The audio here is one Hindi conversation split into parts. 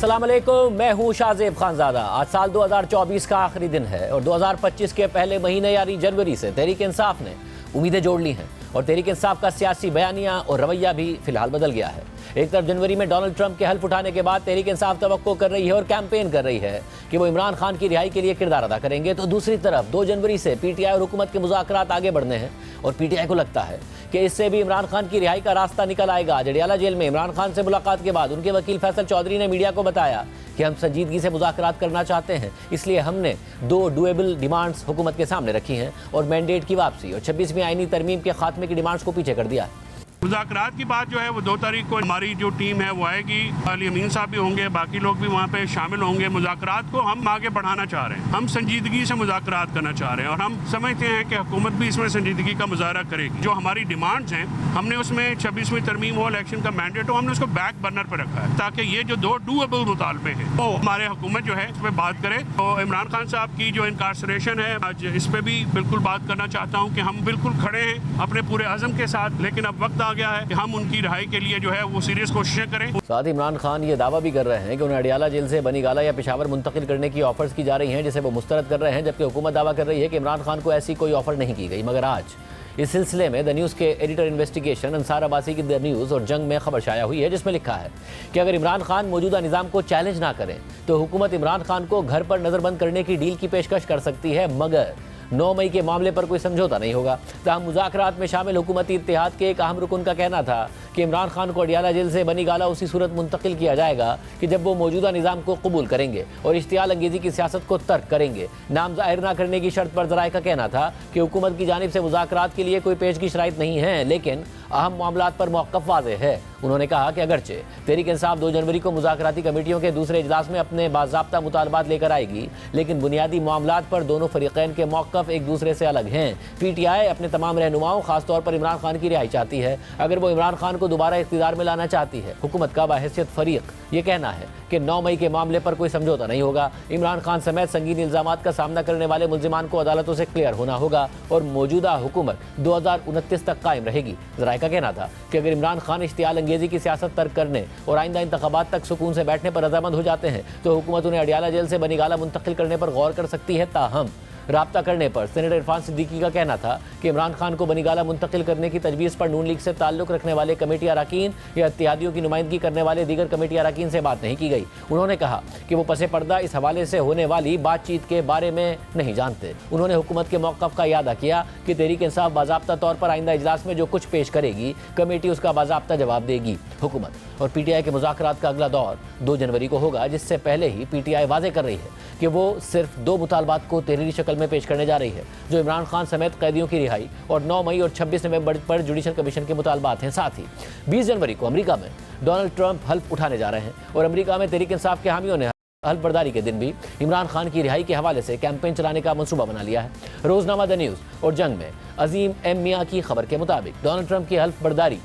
अस्सलाम वालेकुम, मैं हूं शाहजेब खानजादा। आज साल 2024 का आखिरी दिन है और 2025 के पहले महीने यानी जनवरी से तहरीक इंसाफ ने उम्मीदें जोड़ ली हैं और तहरीक इंसाफ का सियासी बयानिया और रवैया भी फिलहाल बदल गया है। एक तरफ जनवरी में डोनाल्ड ट्रंप के हल्फ उठाने के बाद तहरीक इंसाफ तवक्को कर रही है और कैंपेन कर रही है कि वो इमरान खान की रिहाई के लिए किरदार अदा करेंगे, तो दूसरी तरफ 2 जनवरी से पीटीआई और हुकूमत के मुज़ाकरात आगे बढ़ने हैं और पीटीआई को लगता है कि इससे भी इमरान खान की रिहाई का रास्ता निकल आएगा। जडियाला जेल में इमरान खान से मुलाकात के बाद उनके वकील फैसल चौधरी ने मीडिया को बताया कि हम संजीदगी से मुज़ाकरात करना चाहते हैं, इसलिए हमने 2 डुएबल डिमांड्स हुकूमत के सामने रखी हैं और मैंडेट की वापसी और 26वीं आईनी तरमीम के खात्मे की डिमांड्स को पीछे कर दिया है। मुज़ाकरात की बात जो है वो 2 तारीख को हमारी जो टीम है वो आएगी। अली अमीन साहब भी होंगे, बाकी लोग भी वहाँ पे शामिल होंगे। मुज़ाकरात को हम आगे बढ़ाना चाह रहे हैं, हम संजीदगी से मुज़ाकरात करना चाह रहे हैं और हम समझते हैं कि हुकूमत भी इसमें संजीदगी का मुजाहरा करेगी। जो हमारी डिमांड्स हैं हमने उसमें 26वीं तरमीम हो, इलेक्शन का मैंडेट हो, हमने उसको बैक बर्नर पर रखा है ताकि ये जो 2 डूएबल मुतालबे हैं वो हमारे हुकूमत जो है इस पर बात करे। तो इमरान खान साहब की जो इनकार्सरेशन है आज इस पर भी बिल्कुल बात करना चाहता हूँ कि हम बिल्कुल खड़े हैं अपने पूरे अज़म के साथ, लेकिन अब वक्त आ गया है कि हम उनकी रिहाई के लिए जो है वो सीरियस कोशिशें करें। साथ ही इमरान खान ये दावा भी कर रहे हैं कि उन्हें अडियाला जेल से बनीगाला या पेशावर मुंतकिल करने की ऑफर्स की जा रही हैं, जिसे वो मुस्तरद कर रहे हैं, जबकि हुकूमत दावा कर रही है कि इमरान खान को ऐसी कोई ऑफर नहीं की गई। मगर आज इस सिलसिले में द न्यूज़ के एडिटर इन्वेस्टिगेशन अंसार अब्बासी की द न्यूज़ और जंग में खबर शाया हुई है, जिसमें लिखा है कि अगर इमरान खान मौजूदा निज़ाम को चैलेंज ना करें तो हुकूमत इमरान खान को घर पर नज़रबंद करने की डील की पेशकश कर सकती है, मगर 9 मई के मामले पर कोई समझौता नहीं होगा। तहम मुज़ाकरात में शामिल हुकूमती इत्तेहाद के एक अहम रुकन का कहना था कि इमरान खान को अडियाला जेल से बनीगाला उसी सूरत मुंतकिल किया जाएगा कि जब वो मौजूदा निज़ाम को कबूल करेंगे और इश्तियाल अंगेज़ी की सियासत को तर्क करेंगे। नाम ज़ाहिर न करने की शर्त पर ज़राए का कहना था कि हुकूमत की जानिब से मुज़ाकरात के लिए कोई पेशगी शराइत नहीं है, लेकिन अहम मामलात पर मौक़िफ़ वाज़ेह है। उन्होंने कहा कि अगरचे तहरीक इंसाफ 2 जनवरी को मुज़ाकराती कमेटियों के दूसरे इजलास में अपने बाज़ाब्ता मुतालबात लेकर आएगी, लेकिन बुनियादी मामलात पर दोनों फरीक़ैन के मौक़िफ़ एक दूसरे से अलग हैं। पीटीआई अपने तमाम रहनुमाओं खासतौर पर इमरान खान की रिहाई चाहती है। अगर वो इमरान खान को दोबारा इक़्तिदार में लाना चाहती है, हुकूमत का बहैसियत फरीक ये कहना है कि 9 मई के मामले पर कोई समझौता नहीं होगा। इमरान खान समेत संगीन इल्ज़ामात का सामना करने वाले मुल्ज़िमान को अदालतों से क्लियर होना होगा और मौजूदा हुकूमत 2029 तक कायम रहेगी। ज़राए का कहना था कि अगर इमरान खान इश्तियाल अंगेज़ी की सियासत तर्क करने और आइंदा इंतख़ाबात तक सुकून से बैठने पर रज़ामंद हो जाते हैं तो हुकूमत उन्हें अडियाला जेल से बनीगाला मुंतकिल करने पर गौर कर सकती है। ताहम राब्ता करने पर सेनेटर इरफान सिद्दीकी का कहना था कि इमरान खान को बनीगाला मुंतकिल करने की तजवीज़ पर नून लीग से ताल्लुक़ रखने वाले कमेटी अरकान या इत्तेहादियों की नुमाइंदगी करने वाले दीगर कमेटी अरकान से बात नहीं की गई। उन्होंने कहा कि वो पसे पर्दा इस हवाले से होने वाली बातचीत के बारे में नहीं जानते। उन्होंने हुकूमत के मौक़िफ़ का यादा किया कि तहरीक इंसाफ बाज़ाब्ता तौर पर आइंदा इजलास में जो कुछ पेश करेगी कमेटी उसका बाज़ाब्ता जवाब देगी। हुकूमत और पीटीआई के मुज़ाकरात का अगला दौर 2 जनवरी को होगा, जिससे पहले ही पीटीआई वाज़े कर रही है कि वो सिर्फ 2 मुतालबात को तहरीरी शक्ल में पेश करने जा रही है, जो इमरान खान समेत कैदियों की रिहाई और 9 मई और 26 नवंबर पर जुडिशल कमीशन के मुतालबात हैं। साथ ही 20 जनवरी को अमेरिका में डोनाल्ड ट्रंप हल्फ उठाने जा रहे हैं और अमेरिका में तहरीक इंसाफ के हामियों ने हल्फ बर्दारी के दिन भी इमरान खान की रिहाई के हवाले से कैंपेन चलाने का मंसूबा बना लिया है। रोजनामा द न्यूज़ और जंग में अजीम एम मियाँ की खबर के मुताबिक डोनाल्ड ट्रंप की हल्फ बर्दारी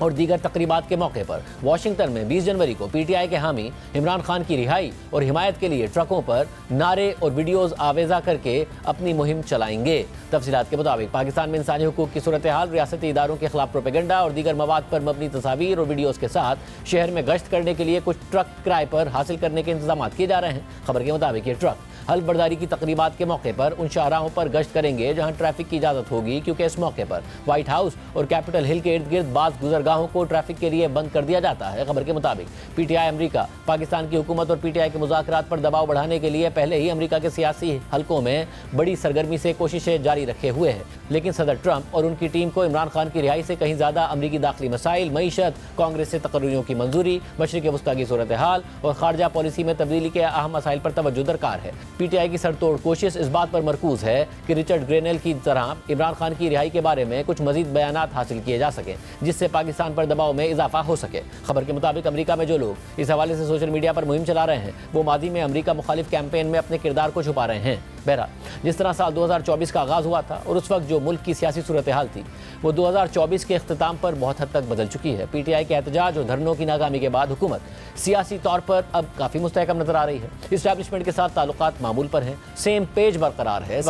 और दीगर तकरीबात के मौके पर वाशिंगटन में 20 जनवरी को पीटीआई के हामी इमरान खान की रिहाई और हिमायत के लिए ट्रकों पर नारे और वीडियोज़ आवेज़ा करके अपनी मुहिम चलाएंगे। तफसीलात के मुताबिक पाकिस्तान में इंसानी हुकूक की सूरत हाल, रियासती इदारों के खिलाफ प्रोपेगेंडा और दीगर मवाद पर मबनी तस्वीर और वीडियोज़ के साथ शहर में गश्त करने के लिए कुछ ट्रक किराए पर हासिल करने के इंतजाम किए जा रहे हैं। खबर के मुताबिक ये ट्रक हल्फ बर्दारी की तकरीबात के मौके पर उन शाहराहों पर गश्त करेंगे जहां ट्रैफिक की इजाज़त होगी, क्योंकि इस मौके पर व्हाइट हाउस और कैपिटल हिल के इर्द गिर्द बाज़ गुजरगाहों को ट्रैफिक के लिए बंद कर दिया जाता है। खबर के मुताबिक पीटीआई अमेरिका पाकिस्तान की हुकूमत और पीटीआई के मुज़ाकरात पर दबाव बढ़ाने के लिए पहले ही अमेरिका के सियासी हलकों में बड़ी सरगर्मी से कोशिशें जारी रखे हुए है, लेकिन सदर ट्रंप और उनकी टीम को इमरान खान की रिहाई से कहीं ज़्यादा अमरीकी दाखिली मसाइल, मईशत, कांग्रेस से तकर्रियों की मंजूरी, मशरिक़ वस्ता की सूरत हाल और खारजा पॉलिसी में तब्दीली के अहम मसाइल पर तवज्जो दरकार है। पीटीआई की सरतोड़ कोशिश इस बात पर मरकूज है कि रिचर्ड ग्रेनेल की तरह इमरान खान की रिहाई के बारे में कुछ मजीद बयानात हासिल किए जा सके, जिससे पाकिस्तान पर दबाव में इजाफा हो सके। खबर के मुताबिक अमेरिका में जो लोग इस हवाले से सोशल मीडिया पर मुहिम चला रहे हैं वो माजी में अमेरिका मुखालिफ कैंपेन में अपने किरदार को छुपा रहे हैं। बहरहाल, जिस तरह साल 2024 का आगाज़ हुआ था और उस वक्त जो मुल्क की सियासी सूरत हाल थी वो 2024 के अख्ताम पर बहुत हद तक बदल चुकी है। पीटीआई के एहतजाज और धरनों की नाकामी के बाद हुकूमत सियासी तौर पर अब काफ़ी मुस्तहकम नजर आ रही है। इस्टेब्लिशमेंट के साथ ताल्लुकात मामूल पर हैं, सेम पेज बरकरार है।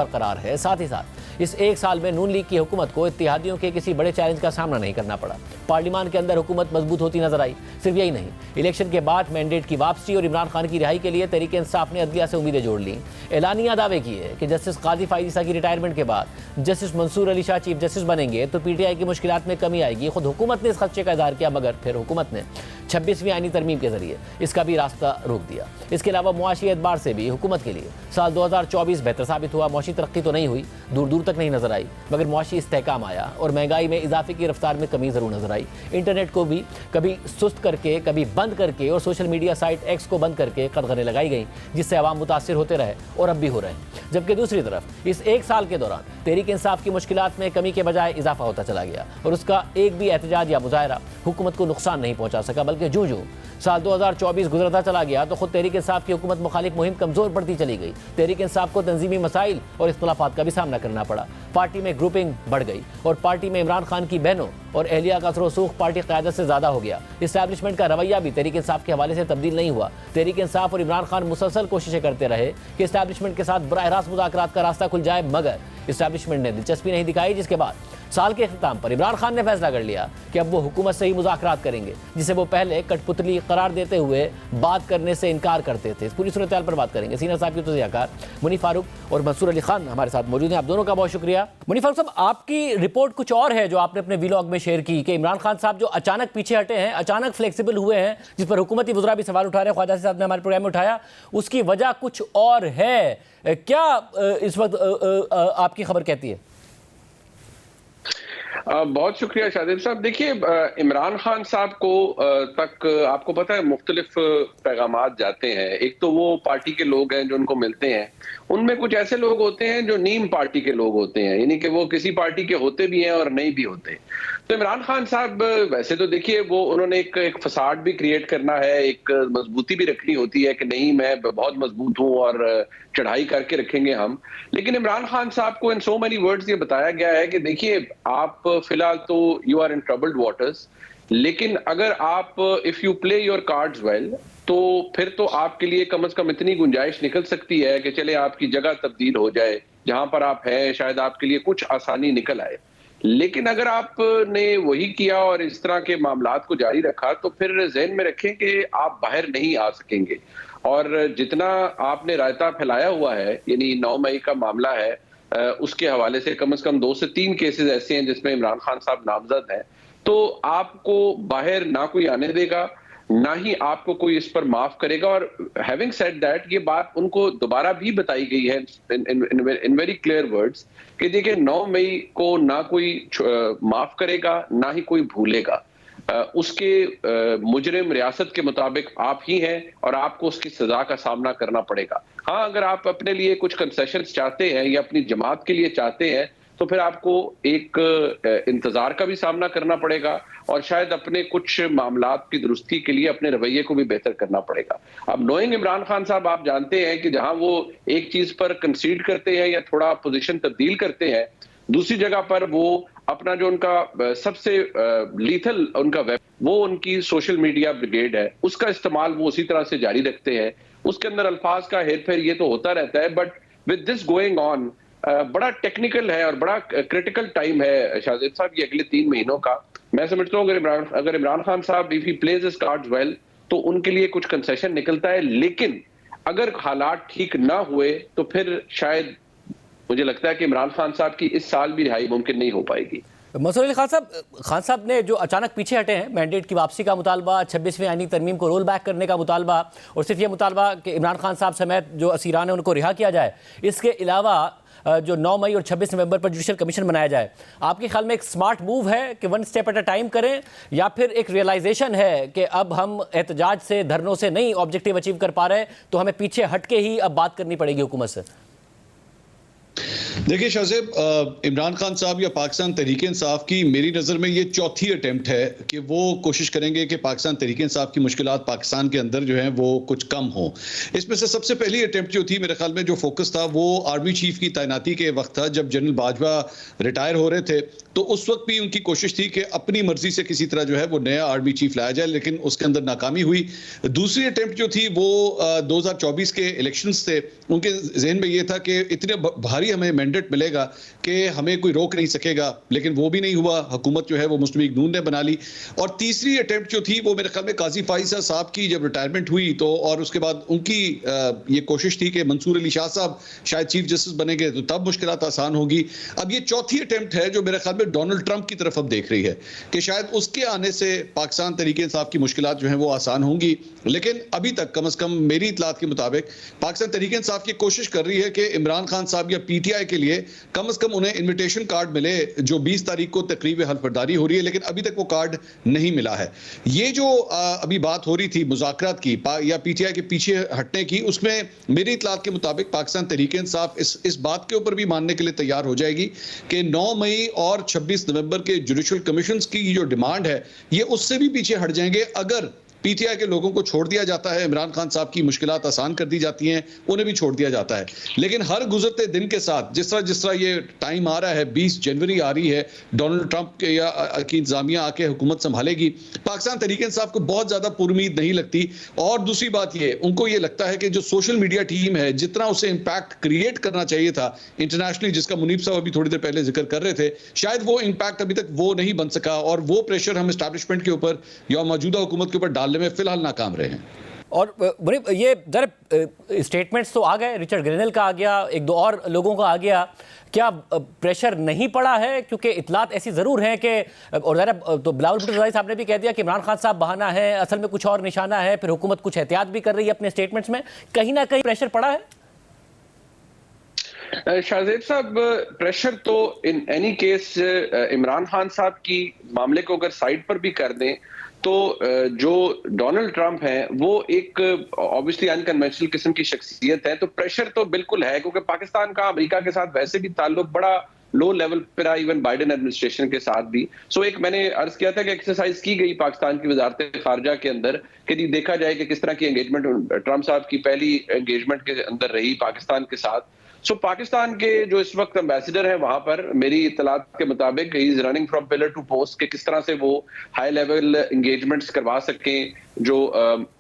साथ ही साथ इस एक साल में नून लीग की हुकूमत को इत्तेहादियों के किसी बड़े चैलेंज का सामना नहीं करना पड़ा। पार्लियामान के अंदर हुकूमत मजबूत होती नजर आई। सिर्फ यही नहीं, इलेक्शन के बाद मैंडेट की वापसी और इमरान खान की रिहाई के लिए तहरीक इंसाफ ने अदलिया से उम्मीदें जोड़ ली। एलानिया दावे किए कि जस्टिस काजी फाइज ईसा की रिटायरमेंट के बाद justice Mansoor Ali Shah chief justice बनेंगे तो पीटीआई की मुश्किलात में कमी आएगी। खुद हुकूमत ने इस खदशे का इजहार किया, मगर फिर हुकूमत ने 26वीं आईनी तरमीम के जरिए इसका भी रास्ता रोक दिया। इसके अलावा मुआशी एतबार से भी हुकूमत के लिए साल 2024 बेहतर साबित हुआ। मुआशी तरक्की तो नहीं हुई, दूर दूर तक नहीं नजर आई, मगर मुआशी इस्तेहकाम आया और महंगाई में इजाफे की रफ्तार में कमी जरूर नजर आई। इंटरनेट को भी कभी सुस्त करके, कभी बंद करके और सोशल मीडिया साइट एक्स को बंद करके कदगरें लगाई गई, जिससे आवाम मुतासिर होते रहे और अब भी हो रहे हैं। जबकि दूसरी तरफ इस एक साल के दौरान तहरीक इंसाफ की मुश्किलात में कमी के बजाय इजाफा होता चला गया और उसका एक भी एहतजाज या मुजाहरा हुकूमत को नुकसान नहीं पहुंचा सका, बल्कि जूं जूं साल 2024 गुजरता चला गया तो खुद तहरीक इंसाफ की हुकूमत मुखालिफ मुहिम कमजोर पड़ती चली गई। तहरीक इंसाफ को तंजीमी मसाइल और इख्तलाफात का भी सामना करना पड़ा। पार्टी में ग्रुपिंग बढ़ गई और पार्टी में इमरान खान की बहनों और एहलिया का असर-ओ-रसूख पार्टी क़यादत से ज़्यादा हो गया। इस्टेब्लिशमेंट का रवैया भी तहरीक इंसाफ के हवाले से तब्दील नहीं हुआ। तहरीक इंसाफ और इमरान खान मुसलसल कोशिशें करते रहे कि इस्टेब्लिशमेंट के साथ बराह रास्त मुज़ाकरात का रास्ता खुल जाए, मगर इस्टेब्लिशमेंट ने दिलचस्पी नहीं दिखाई, जिसके बाद साल के अख्ताम पर इमरान खान ने फैसला कर लिया कि अब वो हुकूमत से ही मुज़ाकरात करेंगे, जिसे वो पहले कठपुतली करार देते हुए बात करने से इनकार करते थे। इस पूरी सूरत हाल पर बात करेंगे। सीनियर साहब की तज़कियाकार मुनीफ फारूक और मंसूर अली खान हमारे साथ मौजूद हैं। आप दोनों का बहुत शुक्रिया। मुनीफ फारूक साहब, आपकी रिपोर्ट कुछ और है जो आपने अपने व्लॉग में शेयर की कि इमरान खान साहब जो अचानक पीछे हटे हैं, अचानक फ्लेक्सिबल हुए हैं, जिस पर हुकूमती वज़रा भी सवाल उठा रहे हैं, ख्वाजा साहब ने हमारे प्रोग्राम में उठाया, उसकी वजह कुछ और है। क्या इस वक्त आपकी खबर कहती है? बहुत शुक्रिया शादिब साहब। देखिए, इमरान खान साहब को तक आपको पता है मुख्तलिफ पैगामात जाते हैं। एक तो वो पार्टी के लोग हैं जो उनको मिलते हैं, उनमें कुछ ऐसे लोग होते हैं जो नीम पार्टी के लोग होते हैं, यानी कि वो किसी पार्टी के होते भी हैं और नहीं भी होते। तो इमरान खान साहब वैसे तो देखिए वो उन्होंने एक फसाड भी क्रिएट करना है, एक मजबूती भी रखनी होती है कि नहीं मैं बहुत मजबूत हूं और चढ़ाई करके रखेंगे हम। लेकिन इमरान खान साहब को इन सो मेनी वर्ड्स ये बताया गया है कि देखिए आप फिलहाल तो you are in troubled waters, लेकिन अगर आप if you play your cards well तो फिर तो आपके लिए कम से कम इतनी गुंजाइश निकल सकती है कि चले आपकी जगह तब्दील हो जाए, जहां पर आप हैं शायद आपके लिए कुछ आसानी निकल आए। लेकिन अगर आपने वही किया और इस तरह के मामलात को जारी रखा तो फिर ज़हन में रखें कि आप बाहर नहीं आ सकेंगे। और जितना आपने रायता फैलाया हुआ है, यानी 9 मई का मामला है, उसके हवाले से कम 2 से 3 केसेस ऐसे हैं जिसमें इमरान खान साहब नामजद हैं, तो आपको बाहर ना कोई आने देगा, ना ही आपको कोई इस पर माफ करेगा। और हैविंग सेड दैट, ये बात उनको दोबारा भी बताई गई है इन वेरी क्लियर वर्ड्स कि देखिए 9 मई को ना कोई माफ करेगा, ना ही कोई भूलेगा। उसके मुजरिम रियासत के मुताबिक आप ही हैं और आपको उसकी सजा का सामना करना पड़ेगा। हाँ, अगर आप अपने लिए कुछ कंसेशंस चाहते हैं या अपनी जमात के लिए चाहते हैं तो फिर आपको एक इंतजार का भी सामना करना पड़ेगा और शायद अपने कुछ मामलात की दुरुस्ती के लिए अपने रवैये को भी बेहतर करना पड़ेगा। अब नोइंग इमरान खान साहब, आप जानते हैं कि जहां वो एक चीज पर कंसीड करते हैं या थोड़ा पोजीशन तब्दील करते हैं, दूसरी जगह पर वो अपना जो उनका सबसे लीथल उनका वो उनकी सोशल मीडिया ब्रिगेड है, उसका इस्तेमाल वो उसी तरह से जारी रखते हैं। उसके अंदर अल्फाज का हेर फेर ये तो होता रहता है, but with this going on बड़ा टेक्निकल है और बड़ा क्रिटिकल टाइम है शाहिद साहब ये अगले 3 महीनों का। मैं समझता हूँ अगर इमरान खान साहब if he plays his cards well तो उनके लिए कुछ कंसेशन निकलता है, लेकिन अगर हालात ठीक ना हुए तो फिर शायद मुझे लगता है कि इमरान खान साहब की इस साल भी रिहाई मुमकिन नहीं हो पाएगी। मंसूर अली खान साहब ने जो अचानक पीछे हटे हैं, मैंडेट की वापसी का मुतालबा, 26वीं आईनी तरमीम को रोल बैक करने का मुतालबा और सिर्फ ये मुतालबा कि इमरान खान साहब समेत जो असीरान है उनको रिहा किया जाए, इसके अलावा जो 9 मई और 26 नवंबर पर जुडिशल कमीशन बनाया जाए, आपके ख्याल में एक स्मार्ट मूव है कि one step at a time करें, या फिर एक रियलाइजेशन है कि अब हम एहतजाज से, धरनों से नहीं ऑब्जेक्टिव अचीव कर पा रहे तो हमें पीछे हट के ही अब बात करनी पड़ेगी हुकूमत से? देखिए शाहजेब, इमरान खान साहब या पाकिस्तान तहरीक इंसाफ की मेरी नज़र में ये चौथी अटेम्प्ट है कि वो कोशिश करेंगे कि पाकिस्तान तहरीक इंसाफ की मुश्किलात पाकिस्तान के अंदर जो है वो कुछ कम हो। इसमें से सबसे पहली अटेम्प्ट जो थी, मेरे ख्याल में जो फोकस था वो आर्मी चीफ की तैनाती के वक्त था, जब जनरल बाजवा रिटायर हो रहे थे। तो उस वक्त भी उनकी कोशिश थी कि अपनी मर्जी से किसी तरह जो है वो नया आर्मी चीफ लाया जाए, लेकिन उसके अंदर नाकामी हुई। दूसरी अटेम्प्ट जो थी वो 2024 के इलेक्शंस थे, उनके जहन में ये था कि इतने भारी हमें मैंडेट मिलेगा कि हमें कोई रोक नहीं सकेगा, लेकिन वो भी नहीं हुआ। हुकूमत जो है वो मुस्लिम लीग नून ने बना ली। और तीसरी अटेम्प्ट जो थी वो मेरे ख्याल में काजी फाइजा साहब की जब रिटायरमेंट हुई तो, और उसके बाद उनकी ये कोशिश थी कि मंसूर अली शाह साहब शायद चीफ जस्टिस बनेंगे तो तब मुश्किलात आसान होगी। अब ये चौथी अटेम्प्ट है जो मेरे ख्याल में डोनाल्ड ट्रंप की तरफ अब देख रही है कि शायद उसके आने से पाकिस्तान तरीके इंसाफ की मुश्किलात जो है वो आसान होंगी। लेकिन अभी तक कम से कम मेरी इतलात के मुताबिक पाकिस्तान तरीके इंसाफ की कोशिश कर रही है कि इमरान खान साहब या पीटीआई के लिए कम से कम उन्हें इन्विटेशन कार्ड मिले, जो 20 तारीख को तकरीब हल्फबरदारी हो रही है, लेकिन अभी तक वो कार्ड नहीं मिला है। ये जो अभी बात हो रही थी मुज़ाकरात की या पीटीआई के पीछे हटने की, उसमें मेरी इतलात के मुताबिक पाकिस्तान तरीके इंसाफ इस बात के ऊपर भी मानने के लिए तैयार हो जाएगी कि 9 मई और 26 नवंबर के जुडिशल कमीशन की जो डिमांड है ये उससे भी पीछे हट जाएंगे अगर पीटीआई के लोगों को छोड़ दिया जाता है, इमरान खान साहब की मुश्किलात आसान कर दी जाती हैं, उन्हें भी छोड़ दिया जाता है। लेकिन हर गुजरते दिन के साथ जिस तरह ये टाइम आ रहा है, 20 जनवरी आ रही है, डोनाल्ड ट्रंप के या की इंतजामिया आके हुकूमत संभालेगी, पाकिस्तान तरीके इंसाफ को बहुत ज्यादा पुरुमीद नहीं लगती। और दूसरी बात ये, उनको ये लगता है कि जो सोशल मीडिया टीम है जितना उसे इंपैक्ट क्रिएट करना चाहिए था इंटरनेशनली, जिसका मुनीब साहब अभी थोड़ी देर पहले जिक्र कर रहे थे, शायद वो इंपैक्ट अभी तक वो नहीं बन सका और वो प्रेशर हम एस्टैब्लिशमेंट के ऊपर या मौजूदा हुकूमत के ऊपर डालने में फिलहाल नाकाम रहे हैं। और ये जरा स्टेटमेंट्स तो आ गए, रिचर्ड ग्रेनेल का आ गया, एक दो और लोगों का आ गया, क्या प्रेशर नहीं पड़ा है? क्योंकि इतलात ऐसी ज़रूर हैं कि, और ज़रा तो बिलावल भुट्टो ज़रदारी साहब ने भी कह दिया कि इमरान खान साहब बहाना है, असल में कुछ और निशाना है, फिर हुकूमत कुछ एहतियात भी कर रही है अपने स्टेटमेंट्स में, कहीं ना कहीं प्रेशर पड़ा है? शाहजेब साहब, प्रेशर तो in any case Imran Khan साहब की मामले को अगर साइड पर भी कर दें तो जो डोनाल्ड ट्रंप हैं वो एक ऑब्वियसली अनकन्वेंशनल किस्म की शख्सियत है, तो प्रेशर तो बिल्कुल है क्योंकि पाकिस्तान का अमेरिका के साथ वैसे भी ताल्लुक बड़ा लो लेवल पर रहा, इवन बाइडेन एडमिनिस्ट्रेशन के साथ भी। सो एक मैंने अर्ज किया था कि एक्सरसाइज की गई पाकिस्तान की वजारत खारजा के अंदर कि देखा जाए कि किस तरह की एंगेजमेंट ट्रंप साहब की पहली एंगेजमेंट के अंदर रही पाकिस्तान के साथ। सो पाकिस्तान के जो इस वक्त एम्बेसडर है वहां पर मेरी इतलात के मुताबिक ही is running from pillar to post कि किस तरह से वो हाई लेवल एंगेजमेंट्स करवा सकें, जो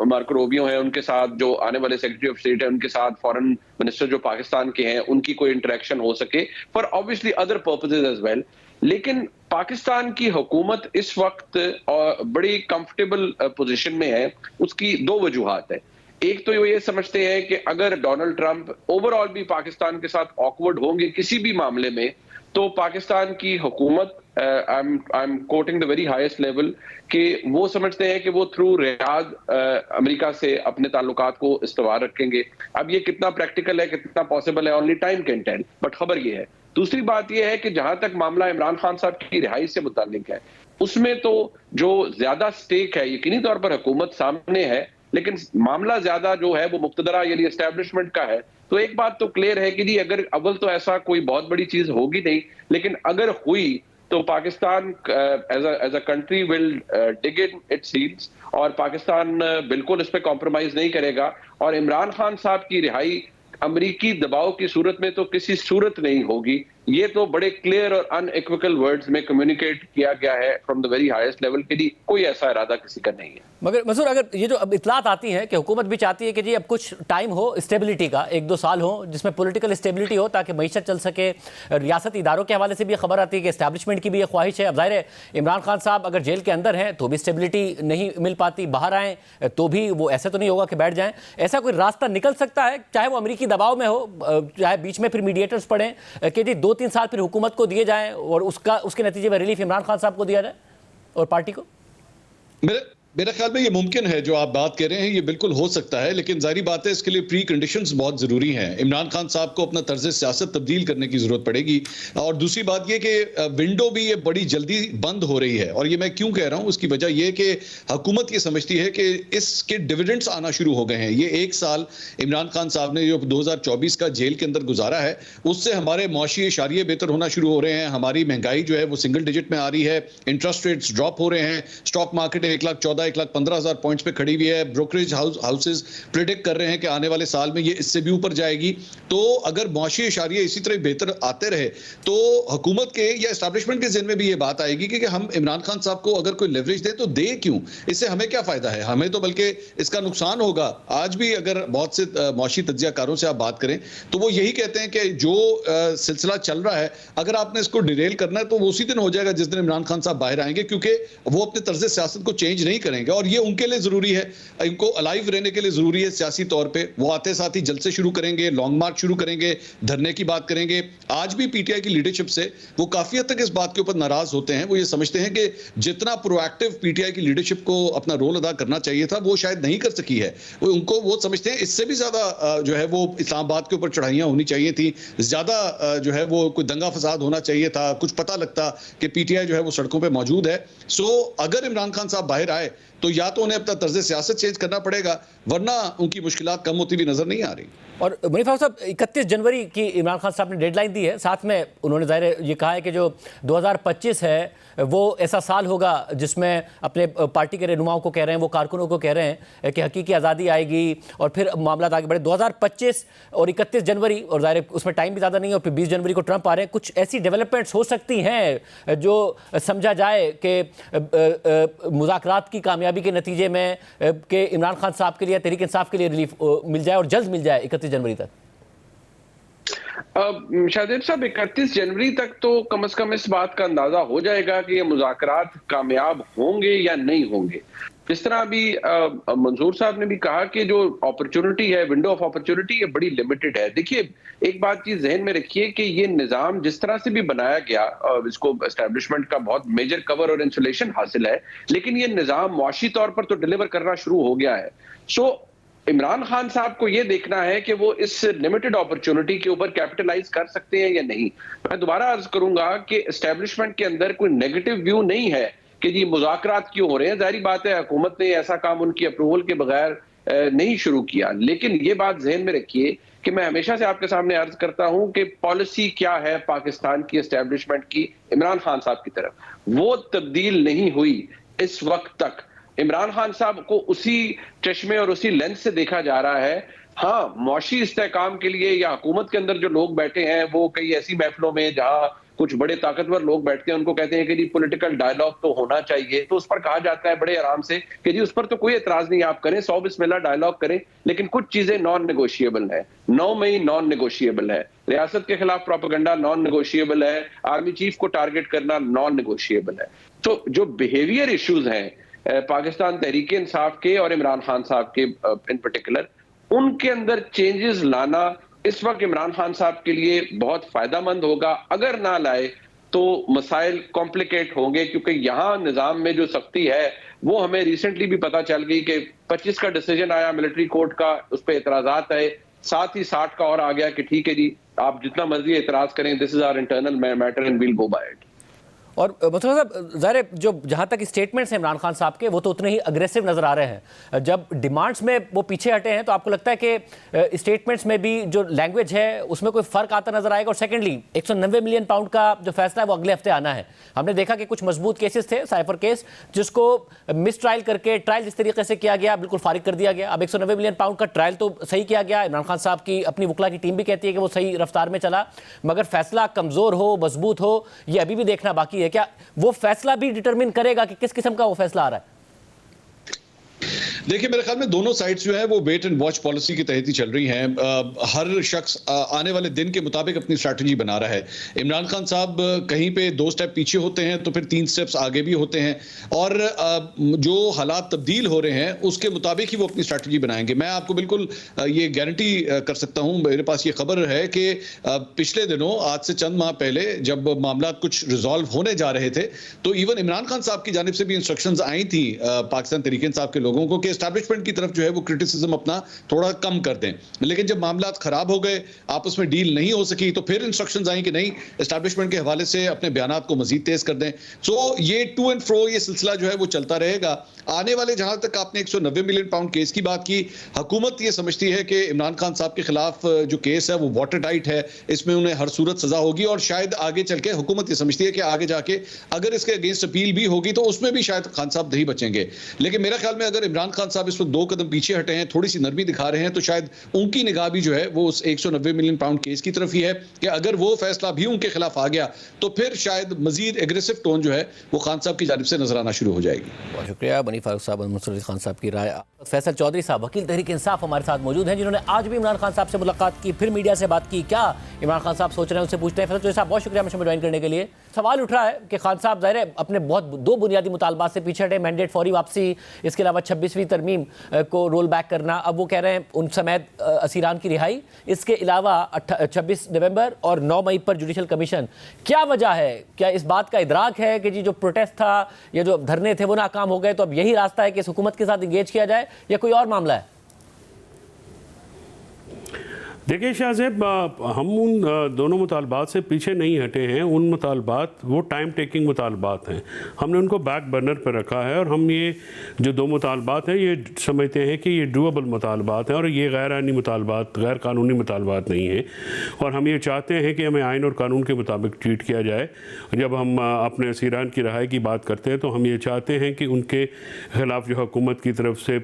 मार्को रूबियो है उनके साथ, जो आने वाले सेक्रेटरी ऑफ स्टेट है उनके साथ, फॉरेन मिनिस्टर जो पाकिस्तान के हैं उनकी कोई इंटरेक्शन हो सके for obviously other purposes as well. लेकिन पाकिस्तान की हुकूमत इस वक्त बड़ी कंफर्टेबल पोजीशन में है, उसकी दो वजूहात है। एक तो ये समझते हैं कि अगर डोनाल्ड ट्रंप ओवरऑल भी पाकिस्तान के साथ ऑकवर्ड होंगे किसी भी मामले में, तो पाकिस्तान की हुकूमत, I am quoting the very highest level, कि वो समझते हैं कि वो थ्रू रियाद अमेरिका से अपने ताल्लुकात को इस्तवार रखेंगे। अब ये कितना प्रैक्टिकल है, कितना पॉसिबल है, only time can tell, but खबर ये है। दूसरी बात यह है कि जहां तक मामला इमरान खान साहब की रिहाई से मुताल्लिक है, उसमें तो जो ज्यादा स्टेक है यकीनी तौर पर हुकूमत सामने है, लेकिन मामला ज्यादा जो है वो मुक्तदरा यानी एस्टैब्लिशमेंट का है। तो एक बात तो क्लियर है कि जी अगर अव्वल तो ऐसा कोई बहुत बड़ी चीज होगी नहीं, लेकिन अगर हुई तो Pakistan as a country will dig in its heels और पाकिस्तान बिल्कुल इस पर कॉम्प्रोमाइज नहीं करेगा। और इमरान खान साहब की रिहाई अमेरिकी दबाव की सूरत में तो किसी सूरत नहीं होगी, ये तो बड़े क्लियर और अनइक्विकल वर्ड्स में कम्युनिकेट किया गया है from the very highest level कि कोई ऐसा इरादा किसी का नहीं है। मगर मसूर, अगर ये जो अब इतलात आती हैं कि हुकूमत भी चाहती है कि जी अब कुछ टाइम हो स्टेबिलिटी का, 1-2 साल हो जिसमें पॉलिटिकल स्टेबिलिटी हो ताकि मईशत चल सके, रियासती इदारों के हवाले से भी खबर आती है कि एस्टैब्लिशमेंट की भी ये ख्वाहिश है। अब जाहिर है इमरान खान साहब अगर जेल के अंदर हैं तो भी स्टेबिलिटी नहीं मिल पाती, बाहर आएँ तो भी वो ऐसा तो नहीं होगा कि बैठ जाएँ। ऐसा कोई रास्ता निकल सकता है, चाहे वो अमेरिकी दबाव में हो, चाहे बीच में फिर मीडिएटर्स पड़ें कि जी 2-3 साल फिर हुकूमत को दिए जाएं और उसके नतीजे में रिलीफ इमरान खान साहब को दिया जाए और पार्टी को? मेरा ख्याल में ये मुमकिन है, जो आप बात कर रहे हैं ये बिल्कुल हो सकता है, लेकिन जाहिर बात है इसके लिए प्री कंडीशंस बहुत ज़रूरी हैं। इमरान खान साहब को अपना तर्ज सियासत तब्दील करने की ज़रूरत पड़ेगी। और दूसरी बात ये कि विंडो भी ये बड़ी जल्दी बंद हो रही है। और ये मैं क्यों कह रहा हूँ, उसकी वजह यह कि हुकूमत ये समझती है कि इसके डिविडेंड्स आना शुरू हो गए हैं। ये 1 साल इमरान खान साहब ने जो 2024 का जेल के अंदर गुजारा है, उससे हमारे मुआशी इशारिये बेहतर होना शुरू हो रहे हैं, हमारी महंगाई जो है वो सिंगल डिजिट में आ रही है, इंटरेस्ट रेट्स ड्रॉप हो रहे हैं, स्टॉक मार्केट 1,14,000 1,15,000 पॉइंट्स पे खड़ी हुई है। ब्रोकरेज हाउसेस प्रिडिक्ट कर रहे हैं कि आने वाले साल में ये इससे भी ऊपर जाएगी। तो अगर मौशी इशारे इसी तरह बेहतर आते रहे तो हुकूमत के या एस्टैब्लिशमेंट के ज़हन में भी ये बात आएगी कि हम इमरान खान साहब को अगर कोई लेवरेज दे तो दे क्यों, इससे हमें क्या फायदा है, हमें तो बल्कि इसका नुकसान होगा। आज भी अगर बहुत से मौशी तज्जियाकारों से आप बात करें तो वो यही कहते हैं कि जो सिलसिला चल रहा है अगर आपने इसको डिरेल करना है तो वो उसी दिन हो जाएगा जिस दिन इमरान खान साहब बाहर आएंगे, क्योंकि वो अपने तर्ज सियासत को चेंज नहीं करेंगे और ये उनके लिए जरूरी है, इनको अलाइव रहने के लिए जरूरी है सियासी तौर पे। वो आते साथ ही जलसे शुरू करेंगे, लॉन्ग मार्च शुरू करेंगे, धरने की बात करेंगे। आज भी पीटीआई की लीडरशिप से वो काफी हद तक इस बात के ऊपर नाराज होते हैं। वो ये समझते हैं कि जितना प्रोएक्टिव पीटीआई की लीडरशिप को अपना रोल अदा करना चाहिए था वो शायद नहीं कर सकी है। वो समझते हैं इससे भी ज्यादा जो है वो इस्लामाबाद के ऊपर चढ़ाइयां होनी चाहिए थी, ज्यादा जो है वो कोई दंगा फसाद होना चाहिए था, कुछ पता लगता कि पीटीआई जो है वो सड़कों पे मौजूद है। सो अगर इमरान खान साहब बाहर आए तो या तो उन्हें अपना तर्ज सियासत चेंज करना पड़ेगा, वरना उनकी मुश्किलात कम होती भी नजर नहीं आ रही। और मुनीफ साहब 31 जनवरी की इमरान खान साहब ने डेडलाइन दी है, साथ में उन्होंने ज़ाहिर ये कहा है कि जो 2025 है वो ऐसा साल होगा जिसमें अपने पार्टी के रहनुमाओं को कह रहे हैं, वो कारकुनों को कह रहे हैं कि हकीकी आज़ादी आएगी और फिर मामला आगे बढ़े। 2025 और 31 जनवरी और ज़ाहिर उसमें टाइम भी ज़्यादा नहीं है और फिर 20 जनवरी को ट्रंप आ रहे हैं। कुछ ऐसी डेवलपमेंट्स हो सकती हैं जो समझा जाए कि मुज़ाकरात की कामयाबी के नतीजे में कि इमरान खान साहब के लिए, तहरीक इंसाफ के लिए रिलीफ मिल जाए और जल्द मिल जाए 31 जनवरी तक। शाहजेब साहब 31 जनवरी तक तो कम से कम इस बात का अंदाजा हो जाएगा कि ये मुज़ाकरात कामयाब होंगे या नहीं होंगे। जिस तरह अभी मंजूर साहब ने भी कहा कि जो अपॉर्चुनिटी है, विंडो ऑफ अपॉर्चुनिटी, ये बड़ी लिमिटेड है। देखिए एक बात चीज जहन में रखिए कि ये निजाम जिस तरह से भी बनाया गया, इसको एस्टैब्लिशमेंट का बहुत मेजर कवर और इंसुलेशन हासिल है, लेकिन ये निजाम मुआशी तौर पर तो डिलीवर करना शुरू हो गया है। सो इमरान खान साहब को यह देखना है कि वो इस लिमिटेड अपॉर्चुनिटी के ऊपर कैपिटलाइज कर सकते हैं या नहीं। मैं दोबारा अर्ज करूंगा कि एस्टैब्लिशमेंट के अंदर कोई नेगेटिव व्यू नहीं है कि जी मुज़ाकरात क्यों हो रहे हैं। जाहिर बात है हुकूमत ने ऐसा काम उनकी अप्रूवल के बगैर नहीं शुरू किया, लेकिन ये बात जहन में रखिए कि मैं हमेशा से आपके सामने अर्ज करता हूं कि पॉलिसी क्या है पाकिस्तान की एस्टैब्लिशमेंट की इमरान खान साहब की तरफ, वो तब्दील नहीं हुई इस वक्त तक। इमरान खान साहब को उसी चश्मे और उसी लेंस से देखा जा रहा है। हाँ, मौशी इस्तेहकाम के लिए या हुकूमत के अंदर जो लोग बैठे हैं वो कई ऐसी महफिलों में जहां कुछ बड़े ताकतवर लोग बैठते हैं, उनको कहते हैं कि जी पॉलिटिकल डायलॉग तो होना चाहिए, तो उस पर कहा जाता है बड़े आराम से कि जी उस पर तो कोई एतराज नहीं, आप करें 100 बिस्मिल्लाह डायलॉग करें, लेकिन कुछ चीजें नॉन नेगोशिएबल है। 9 मई नॉन नेगोशिएबल है, रियासत के खिलाफ प्रोपेगेंडा नॉन नेगोशिएबल है, आर्मी चीफ को टारगेट करना नॉन नेगोशिएबल है। तो जो बिहेवियर इश्यूज हैं पाकिस्तान तहरीक इंसाफ के और इमरान खान साहब के इन पर्टिकुलर, उनके अंदर चेंजेस लाना इस वक्त इमरान खान साहब के लिए बहुत फायदामंद होगा। अगर ना लाए तो मसाइल कॉम्प्लिकेट होंगे, क्योंकि यहाँ निजाम में जो सख्ती है वो हमें रिसेंटली भी पता चल गई कि 25 का डिसीजन आया मिलिट्री कोर्ट का, उस पर एतराजात आए, साथ ही 60 का और आ गया कि ठीक है जी आप जितना मर्जी एतराज करें, this is our internal matter and we'll go by it. और मतलब साहब ज़ाहिर जो जहाँ तक स्टेटमेंट्स हैं इमरान खान साहब के वो तो उतने ही अग्रेसिव नज़र आ रहे हैं। जब डिमांड्स में वो पीछे हटे हैं तो आपको लगता है कि स्टेटमेंट्स में भी जो लैंग्वेज है उसमें कोई फ़र्क आता नज़र आएगा? और सेकेंडली 190 मिलियन पाउंड का जो फैसला है वो अगले हफ्ते आना है। हमने देखा कि कुछ मजबूत केसेस थे, साइफर केस, जिसको मिस ट्रायल करके ट्रायल जिस तरीके से किया गया बिल्कुल फारिग कर दिया गया। अब 190 मिलियन पाउंड का ट्रायल तो सही किया गया, इमरान खान साहब की अपनी वकला की टीम भी कहती है कि वो सही रफ्तार में चला, मगर फैसला कमज़ोर हो मजबूत हो ये अभी भी देखना बाकी है। क्या वो फैसला भी डिटरमिन करेगा कि किस किस्म का वो फैसला आ रहा है? देखिए मेरे ख्याल में दोनों साइड्स जो है वो वेट एंड वॉच पॉलिसी के तहत ही चल रही हैं। हर शख्स आने वाले दिन के मुताबिक अपनी स्ट्रैटेजी बना रहा है। इमरान खान साहब कहीं पे 2 स्टेप पीछे होते हैं तो फिर 3 स्टेप्स आगे भी होते हैं, और जो हालात तब्दील हो रहे हैं उसके मुताबिक ही वो अपनी स्ट्रैटेजी बनाएंगे। मैं आपको बिल्कुल ये गारंटी कर सकता हूं, मेरे पास ये खबर है कि पिछले दिनों, आज से चंद माह पहले, जब मामला कुछ रिजॉल्व होने जा रहे थे तो इवन इमरान खान साहब की जानिब से भी इंस्ट्रक्शंस आई थी पाकिस्तान तहरीक इंसाफ के लोगों को कि एस्टैब्लिशमेंट की तरफ जो है वो क्रिटिसिज्म अपना थोड़ा कम कर दें। लेकिन जब मामला खराब हो गए, आपस में डील नहीं हो सकी, तो फिर इंस्ट्रक्शंस आई कि नहीं, एस्टैब्लिशमेंट के हवाले से अपने बयानात को मजीद तेज कर दें। सो ये टू एंड फ्रो ये सिलसिला जो है वो चलता रहेगा। आने वाले, जहां तक आपने 190 मिलियन पाउंड केस की बात की, हुकूमत ये समझती है कि इमरान खान साहब के खिलाफ जो केस है वो वाटर टाइट है, इसमें उन्हें हर सूरत सजा होगी, और शायद आगे चल के हुकूमत ये समझती है कि आगे जाके अगर इसके अगेंस्ट अपील भी होगी तो उसमें भी शायद खान साहब नहीं बचेंगे। लेकिन मेरा ख्याल में अगर इमरान खान साहब इस वक्त 2 कदम पीछे हटे हैं, थोड़ी सी नरमी दिखा रहे हैं, तो शायद उनकी निगाह भी जो है वो उस 190 मिलियन पाउंड केस की तरफ ही है कि अगर वो फैसला भी उनके खिलाफ आ गया तो फिर शायद मजीद एग्रेसिव टोन जो है वो खान साहब की जानिब से नजर आना शुरू हो जाएगी। बहुत शुक्रिया बनी फारूक साहब और मुनसुर खान साहब की राय। फैसल चौधरी साहब वकील तहरीक इंसाफ हमारे साथ मौजूद हैं, जिन्होंने आज भी इमरान खान साहब से मुलाकात की, फिर मीडिया से बात की। क्या इमरान खान साहब सोच रहे हैं, उससे पूछते हैं। फैसल चौधरी साहब, बहुत शुक्रिया हमें ज्वाइन करने के लिए। सवाल उठ रहा है कि खान साहब ज़ाहिर है अपने बहुत 2 बुनियादी मुतालबात से पीछे हटे, मैंडेट फौरी वापसी, इसके अलावा 26वीं तरमीम को रोल बैक करना। अब वो कह रहे हैं उन समेत असीरान की रिहाई, इसके अलावा 26 नवंबर और 9 मई पर जुडिशल कमीशन। क्या वजह है? क्या इस बात का इदराक है कि जी जो प्रोटेस्ट था या जो धरने थे वो नाकाम हो गए, तो अब यही रास्ता है कि इस हुकूमत के साथ इंगेज किया जाए, या कोई और मामला है? देखिए शाहज़ेब, हम उन दोनों मुतालबात से पीछे नहीं हटे हैं। उन मुतालबात वो टाइम टेकिंग मुतालबात हैं, हमने उनको बैक बर्नर पर रखा है, और हम ये जो 2 मुतालबात हैं ये समझते हैं कि ये डूएबल मुतालबात हैं, और ये गैर आइनी मुतालबात, गैर कानूनी मुतालबात नहीं हैं। और हम ये चाहते हैं कि हमें आइन और कानून के मुताबिक ट्रीट किया जाए। जब हम अपने असीरान की रिहाई की बात करते हैं तो हम ये चाहते हैं कि उनके ख़िलाफ़ जो हुकूमत की तरफ से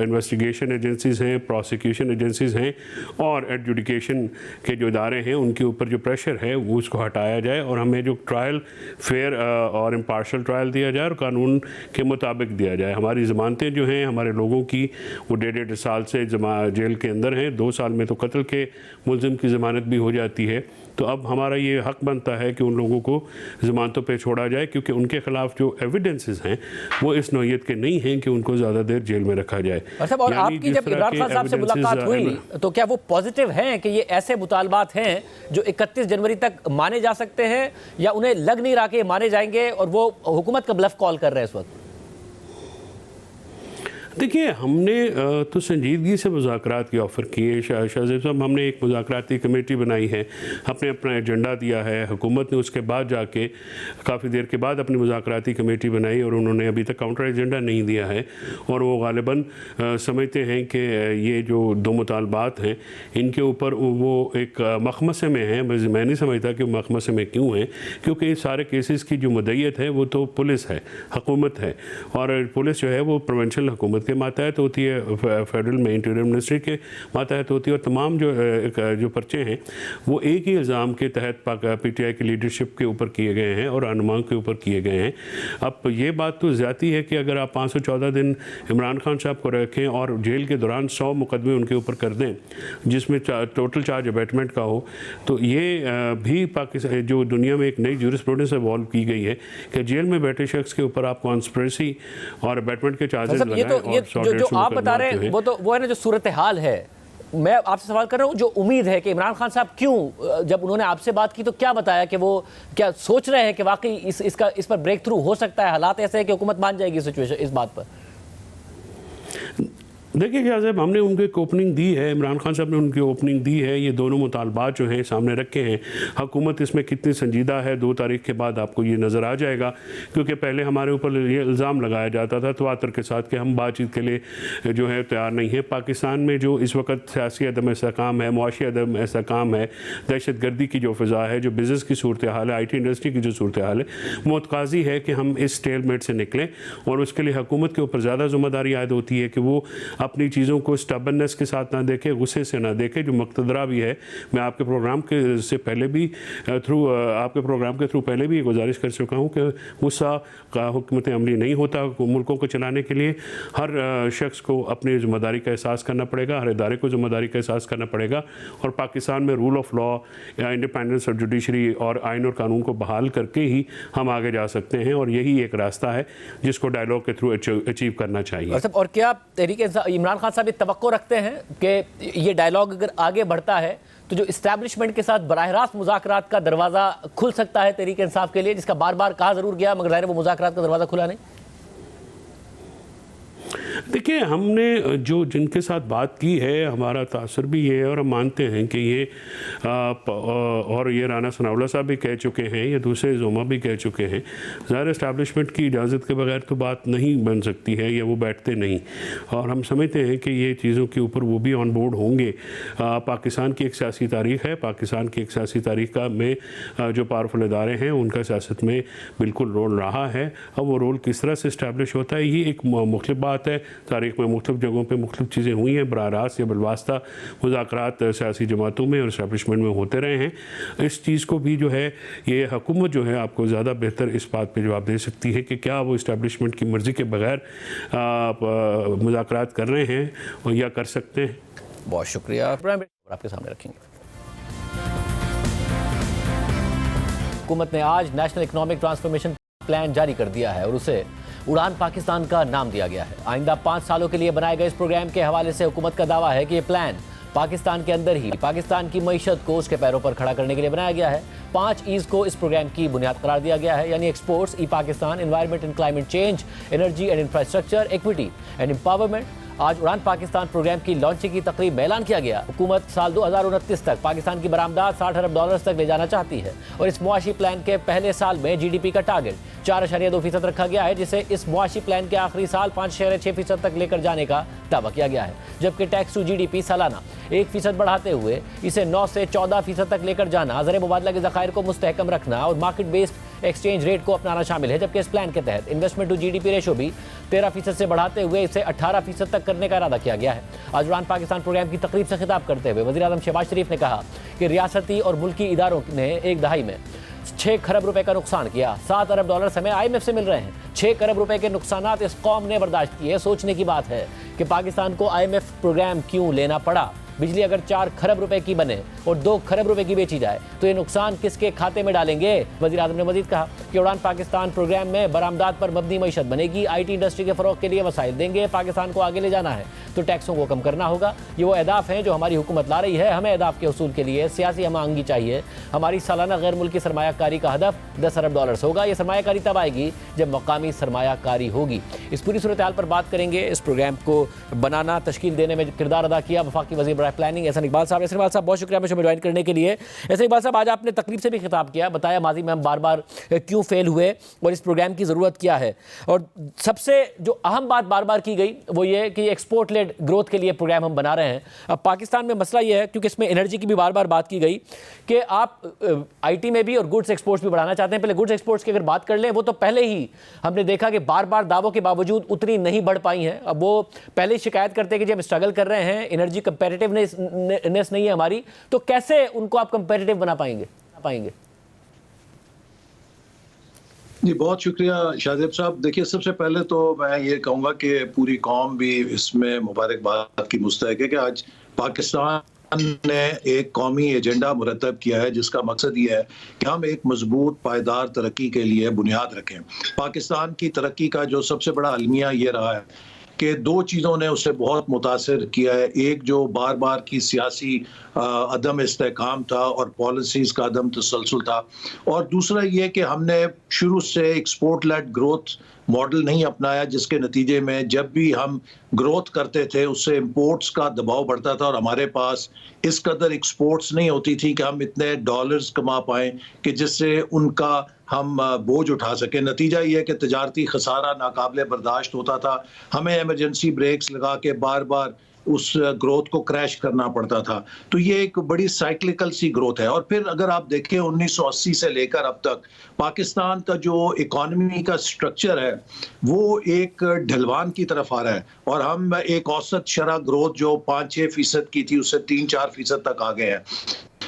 इन्वेस्टिगेशन एजेंसीज़ हैं, प्रोसिक्यूशन एजेंसीज़ हैं और एडजुडिकेशन के जो इदारे हैं, उनके ऊपर जो प्रेशर है वो उसको हटाया जाए, और हमें जो ट्रायल फेयर और इम्पार्शल ट्रायल दिया जाए और कानून के मुताबिक दिया जाए। हमारी ज़मानतें जो हैं हमारे लोगों की वो 1.5 साल से जेल के अंदर हैं, 2 साल में तो कत्ल के मुलजिम की ज़मानत भी हो जाती है। तो अब हमारा ये हक बनता है कि उन लोगों को ज़मानतों पे छोड़ा जाए, क्योंकि उनके खिलाफ जो एविडेंसेस हैं वो इस नौइयत के नहीं हैं कि उनको ज़्यादा देर जेल में रखा जाए। और आपकी जब इमरान खान साहब से मुलाकात हुई तो क्या वो पॉजिटिव हैं कि ये ऐसे मुतालबात हैं जो 31 जनवरी तक माने जा सकते हैं, या उन्हें लग नहीं रहा कि माने जाएंगे और वो हुकूमत का ब्लफ कॉल कर रहे हैं इस वक्त? देखिए, हमने तो संजीदगी से मुज़ाकरात की ऑफ़र की है शाहज़ेब साहब। हमने एक मुज़ाकराती कमेटी बनाई है, हमने अपना एजेंडा दिया है, हुकूमत ने उसके बाद जाके काफ़ी देर के बाद अपनी मुज़ाकराती कमेटी बनाई, और उन्होंने अभी तक काउंटर एजेंडा नहीं दिया है। और वो ग़ालिबन समझते हैं कि ये जो 2 मुतालबात हैं इनके ऊपर वो एक मखमसे में हैं। मैं नहीं समझता कि वो मखमसे में क्यों हैं, क्योंकि इस सारे केसेस की जो मुद्दईयत है वो तो पुलिस है, हुकूमत है, और पुलिस जो है वो प्रोविंशियल हुकूमत के मातहत होती है, फेडरल में इंटीरियर मिनिस्ट्री के मातहत होती है, और तमाम जो पर्चे हैं वो एक ही इल्ज़ाम के तहत PTI की लीडरशिप के ऊपर किए गए हैं और रहनुमाओं के ऊपर किए गए हैं। अब ये बात तो ज़्यादती है कि अगर आप 514 दिन इमरान खान साहब को रखें और जेल के दौरान 100 मुकदमे उनके ऊपर कर दें जिसमें टोटल चार्ज अबेटमेंट का हो, तो ये भी पाकिस्तान जो दुनिया में एक नई जूरिस्प्रूडेंस इवॉल्व की गई है कि जेल में बैठे शख्स के ऊपर आप कॉन्स्पिरेसी और अबेटमेंट के चार्जेस लगाएं। जो आप बता रहे हैं वो है ना जो सूरत हाल है। मैं आपसे सवाल कर रहा हूँ, जो उम्मीद है कि इमरान खान साहब क्यों, जब उन्होंने आपसे बात की तो क्या बताया कि वो क्या सोच रहे हैं कि वाकई इस पर ब्रेक थ्रू हो सकता है, हालात ऐसे है कि हुकूमत मान जाएगी सिचुएशन इस बात पर? देखिए शाहज़ेब, हमने उनको एक ओपनिंग दी है, इमरान खान साहब ने उनकी ओपनिंग दी है। ये दोनों मुतालबात जो हैं सामने रखे हैं, हुकूमत इसमें कितनी संजीदा है 2 तारीख के बाद आपको ये नज़र आ जाएगा। क्योंकि पहले हमारे ऊपर ये इल्ज़ाम लगाया जाता था तवातर के साथ कि हम बातचीत के लिए जो है तैयार नहीं है। पाकिस्तान में जो इस वक्त सियासी अदम इस्तेहकाम है, मुआशी अदम इस्तेहकाम है, दहशत गर्दी की जो फ़िज़ा है, जो बिज़नेस की सूरत हाल है, IT इंडस्ट्री की जो सूरत हाल है, मुतकाज़ी है कि हम इस स्टेलमेट से निकलें, और उसके लिए हुकूमत के ऊपर ज़्यादा ज़िम्मेदारी आयद होती है कि वो अपनी चीज़ों को स्टबननेस के साथ ना देखे, गुस्से से ना देखे, जो मक़तदरा भी है। मैं आपके प्रोग्राम के से पहले भी आपके प्रोग्राम के थ्रू पहले भी गुजारिश कर चुका हूँ कि गुस्सा का हुकूमत अमली नहीं होता। मुल्कों को चलाने के लिए हर शख्स को अपनी ज़िम्मेदारी का एहसास करना पड़ेगा, हर इदारे को ज़िम्मेदारी का एहसास करना पड़ेगा, और पाकिस्तान में रूल ऑफ लॉ या इंडिपेंडेंस ऑफ जुडिशरी और आइन और कानून को बहाल करके ही हम आगे जा सकते हैं, और यही एक रास्ता है जिसको डायलॉग के थ्रू अचीव करना चाहिए। और क्या तहरीक इमरान खान साहब तवक्को रखते हैं कि ये डायलॉग अगर आगे बढ़ता है तो जो इस्टेब्लिशमेंट के साथ बराह रास्त मुज़ाकरात का दरवाज़ा खुल सकता है तहरीक इंसाफ के लिए, जिसका बार बार कहा ज़रूर गया मगर ज़ाहिर वो मुज़ाकरात का दरवाज़ा खुला नहीं? देखिए, हमने जो जिनके साथ बात की है, हमारा तासुर भी ये है और हम मानते हैं कि ये और ये राना सनाउल्लाह साहब भी कह चुके हैं, ये दूसरे जोमा भी कह चुके हैं, ज़ाहिर इस्टेब्लिशमेंट की इजाज़त के बगैर तो बात नहीं बन सकती है या वो बैठते नहीं, और हम समझते हैं कि ये चीज़ों के ऊपर वो भी ऑन बोर्ड होंगे। पाकिस्तान की एक सियासी तारीख़ है, पाकिस्तान की एक सियासी तारीख़ का में जो पावरफुल इदारे हैं उनका सियासत में बिल्कुल रोल रहा है। अब वो रोल किस तरह से इस्टेब्लिश होता है, ये एक मुख्तलिफ बात है। तारीख़ में मुख्तलिफ जगहों पर मुख्तलिफ चीज़ें हुई हैं, बराह रास्त या बिलवास्ता मुज़ाकरात सियासी जमातों में और इस्टेब्लिशमेंट में होते रहे हैं। इस चीज़ को भी जो है ये हुकूमत जो है आपको ज़्यादा बेहतर इस बात पे जवाब दे सकती है कि क्या वो इस्टेब्लिशमेंट की मर्ज़ी के बगैर मुज़ाकरात कर रहे हैं और या कर सकते हैं। बहुत शुक्रिया, आपके सामने रखेंगे। हुकूमत ने आज नेशनल इकोनॉमिक ट्रांसफॉर्मेशन प्लान जारी कर दिया है और उसे उड़ान पाकिस्तान का नाम दिया गया है। आइंदा 5 सालों के लिए बनाए गए इस प्रोग्राम के हवाले से हुकूमत का दावा है कि ये प्लान पाकिस्तान के अंदर ही पाकिस्तान की मईशत को उसके पैरों पर खड़ा करने के लिए बनाया गया है। 5 ईज़ को इस प्रोग्राम की बुनियाद करार दिया गया है, यानी exports, E Pakistan, environment and climate change, energy and infrastructure, equity and empowerment. आज उड़ान पाकिस्तान प्रोग्राम की लॉन्चिंग की तकरीब में ऐलान किया गया। हुकूमत साल 2029 तक पाकिस्तान की बरामदात $60 अरब तक ले जाना चाहती है और इस मुआशी प्लान के पहले साल में GDP का टारगेट 4.2% रखा गया है, जिसे इस मुआशी प्लान के आखिरी साल 5.6% तक लेकर जाने का दावा किया गया है। जबकि टैक्स टू GDP सालाना 1% बढ़ाते हुए इसे 9 से 14% तक लेकर जाना, ज़र मुबादला के ज़खायर को मुस्तहकम रखना और मार्केट बेस्ड एक्सचेंज रेट को अपनाना शामिल है। जबकि इस प्लान के तहत इन्वेस्टमेंट टू GDP रेशो भी 13% से बढ़ाते हुए इसे 18% तक करने का इरादा किया गया है। आज उड़ान पाकिस्तान प्रोग्राम की तकरीब से खिताब करते हुए वज़ीर आज़म शहबाज शरीफ ने कहा कि रियासती और मुल्की इदारों ने एक दहाई में 6 खरब रुपए का नुकसान किया। $7 अरब हमें IMF से मिल रहे हैं। 6 खरब रुपए के नुकसानात इस कौम ने बर्दाश्त किए। सोचने की बात है कि पाकिस्तान को IMF प्रोग्राम क्यों लेना पड़ा। बिजली अगर 4 खरब रुपए की बने और 2 खरब रुपए की बेची जाए तो ये नुकसान किसके खाते में डालेंगे। वज़ीर आज़म ने मजीद कहा कि उड़ान पाकिस्तान प्रोग्राम में बरामदात पर मबनी मईशत बनेगी, IT इंडस्ट्री के फ़रोग़ के लिए वसाइल देंगे। पाकिस्तान को आगे ले जाना है तो टैक्सों को कम करना होगा। ये वो अहदाफ हैं जो हमारी हुकूमत ला रही है। हमें अहदाफ के उसूल के लिए सियासी हम आहंगी चाहिए। हमारी सालाना गैर मुल्की सरमायाकारी का हदफ $10 अरब होगा। ये सरमायाकारी तब आएगी जब मकामी सरमायाकारी होगी। इस पूरी सूरत हाल पर बात करेंगे। इस प्रोग्राम को बनाना, तश्कील देने में किरदार अदा किया वफाकी वज़ीर प्लानिंग एहसन इकबाल साहब। एहसन इकबाल साहब, बहुत शुक्रिया हमें ज्वाइन करने के लिए। एहसन इकबाल साहब, आज आपने तकरीब से भी खिताब किया, बताया माजी में हम बार बार क्यों फेल हुए और इस प्रोग्राम की ज़रूरत क्या है। और सबसे जो अहम बात बार बार की गई वो ये कि एक्सपोर्ट लेड ग्रोथ के लिए प्रोग्राम हम बना रहे हैं। अब पाकिस्तान में मसला ये है, क्योंकि इसमें एनर्जी की भी बार बार बात की गई कि आप IT में भी और गुड्स एक्सपोर्ट्स भी बढ़ाना चाहते हैं। पहले गुड्स एक्सपोर्ट्स की अगर बात कर लें, वो तो पहले ही हमने देखा कि बार बार दावों के बावजूद उतनी नहीं बढ़ पाई हैं। अब वो पहले ही शिकायत करते हैं कि जब हम स्ट्रगल कर रहे हैं, एनर्जी कंपेरेटिवनेस नहीं है हमारी, तो कैसे उनको आप कंपेरेटिव बना पाएंगे? जी, बहुत शुक्रिया शाहजेब साहब। देखिए, सबसे पहले तो मैं ये कहूँगा कि पूरी कौम भी इसमें मुबारकबाद की मुस्तहक है कि आज पाकिस्तान ने एक कौमी एजेंडा मुरतब किया है जिसका मकसद ये है कि हम एक मजबूत पायदार तरक्की के लिए बुनियाद रखें। पाकिस्तान की तरक्की का जो सबसे बड़ा अलमिया ये रहा है कि 2 चीज़ों ने उसे बहुत मुतासिर किया है। एक जो बार बार की सियासी अदम इस्तेहकाम था और पॉलिसीज़ का अदम तसलसल था, और दूसरा ये कि हमने शुरू से एक्सपोर्ट लेड ग्रोथ मॉडल नहीं अपनाया, जिसके नतीजे में जब भी हम ग्रोथ करते थे उससे इंपोर्ट्स का दबाव बढ़ता था और हमारे पास इस कदर एक्सपोर्ट्स नहीं होती थी कि हम इतने डॉलर्स कमा पाएँ कि जिससे उनका हम बोझ उठा सकें। नतीजा ये है कि तजारती खसारा नाकाबिले बर्दाश्त होता था। हमें इमरजेंसी ब्रेक्स लगा के बार बार उस ग्रोथ को क्रैश करना पड़ता था। तो ये एक बड़ी साइक्लिकल सी ग्रोथ है। और फिर अगर आप देखें 1980 से लेकर अब तक पाकिस्तान का जो इकॉनमी का स्ट्रक्चर है वो एक ढलवान की तरफ आ रहा है और हम एक औसत शरह ग्रोथ जो 5-6% की थी उससे 3-4% तक आ गए हैं।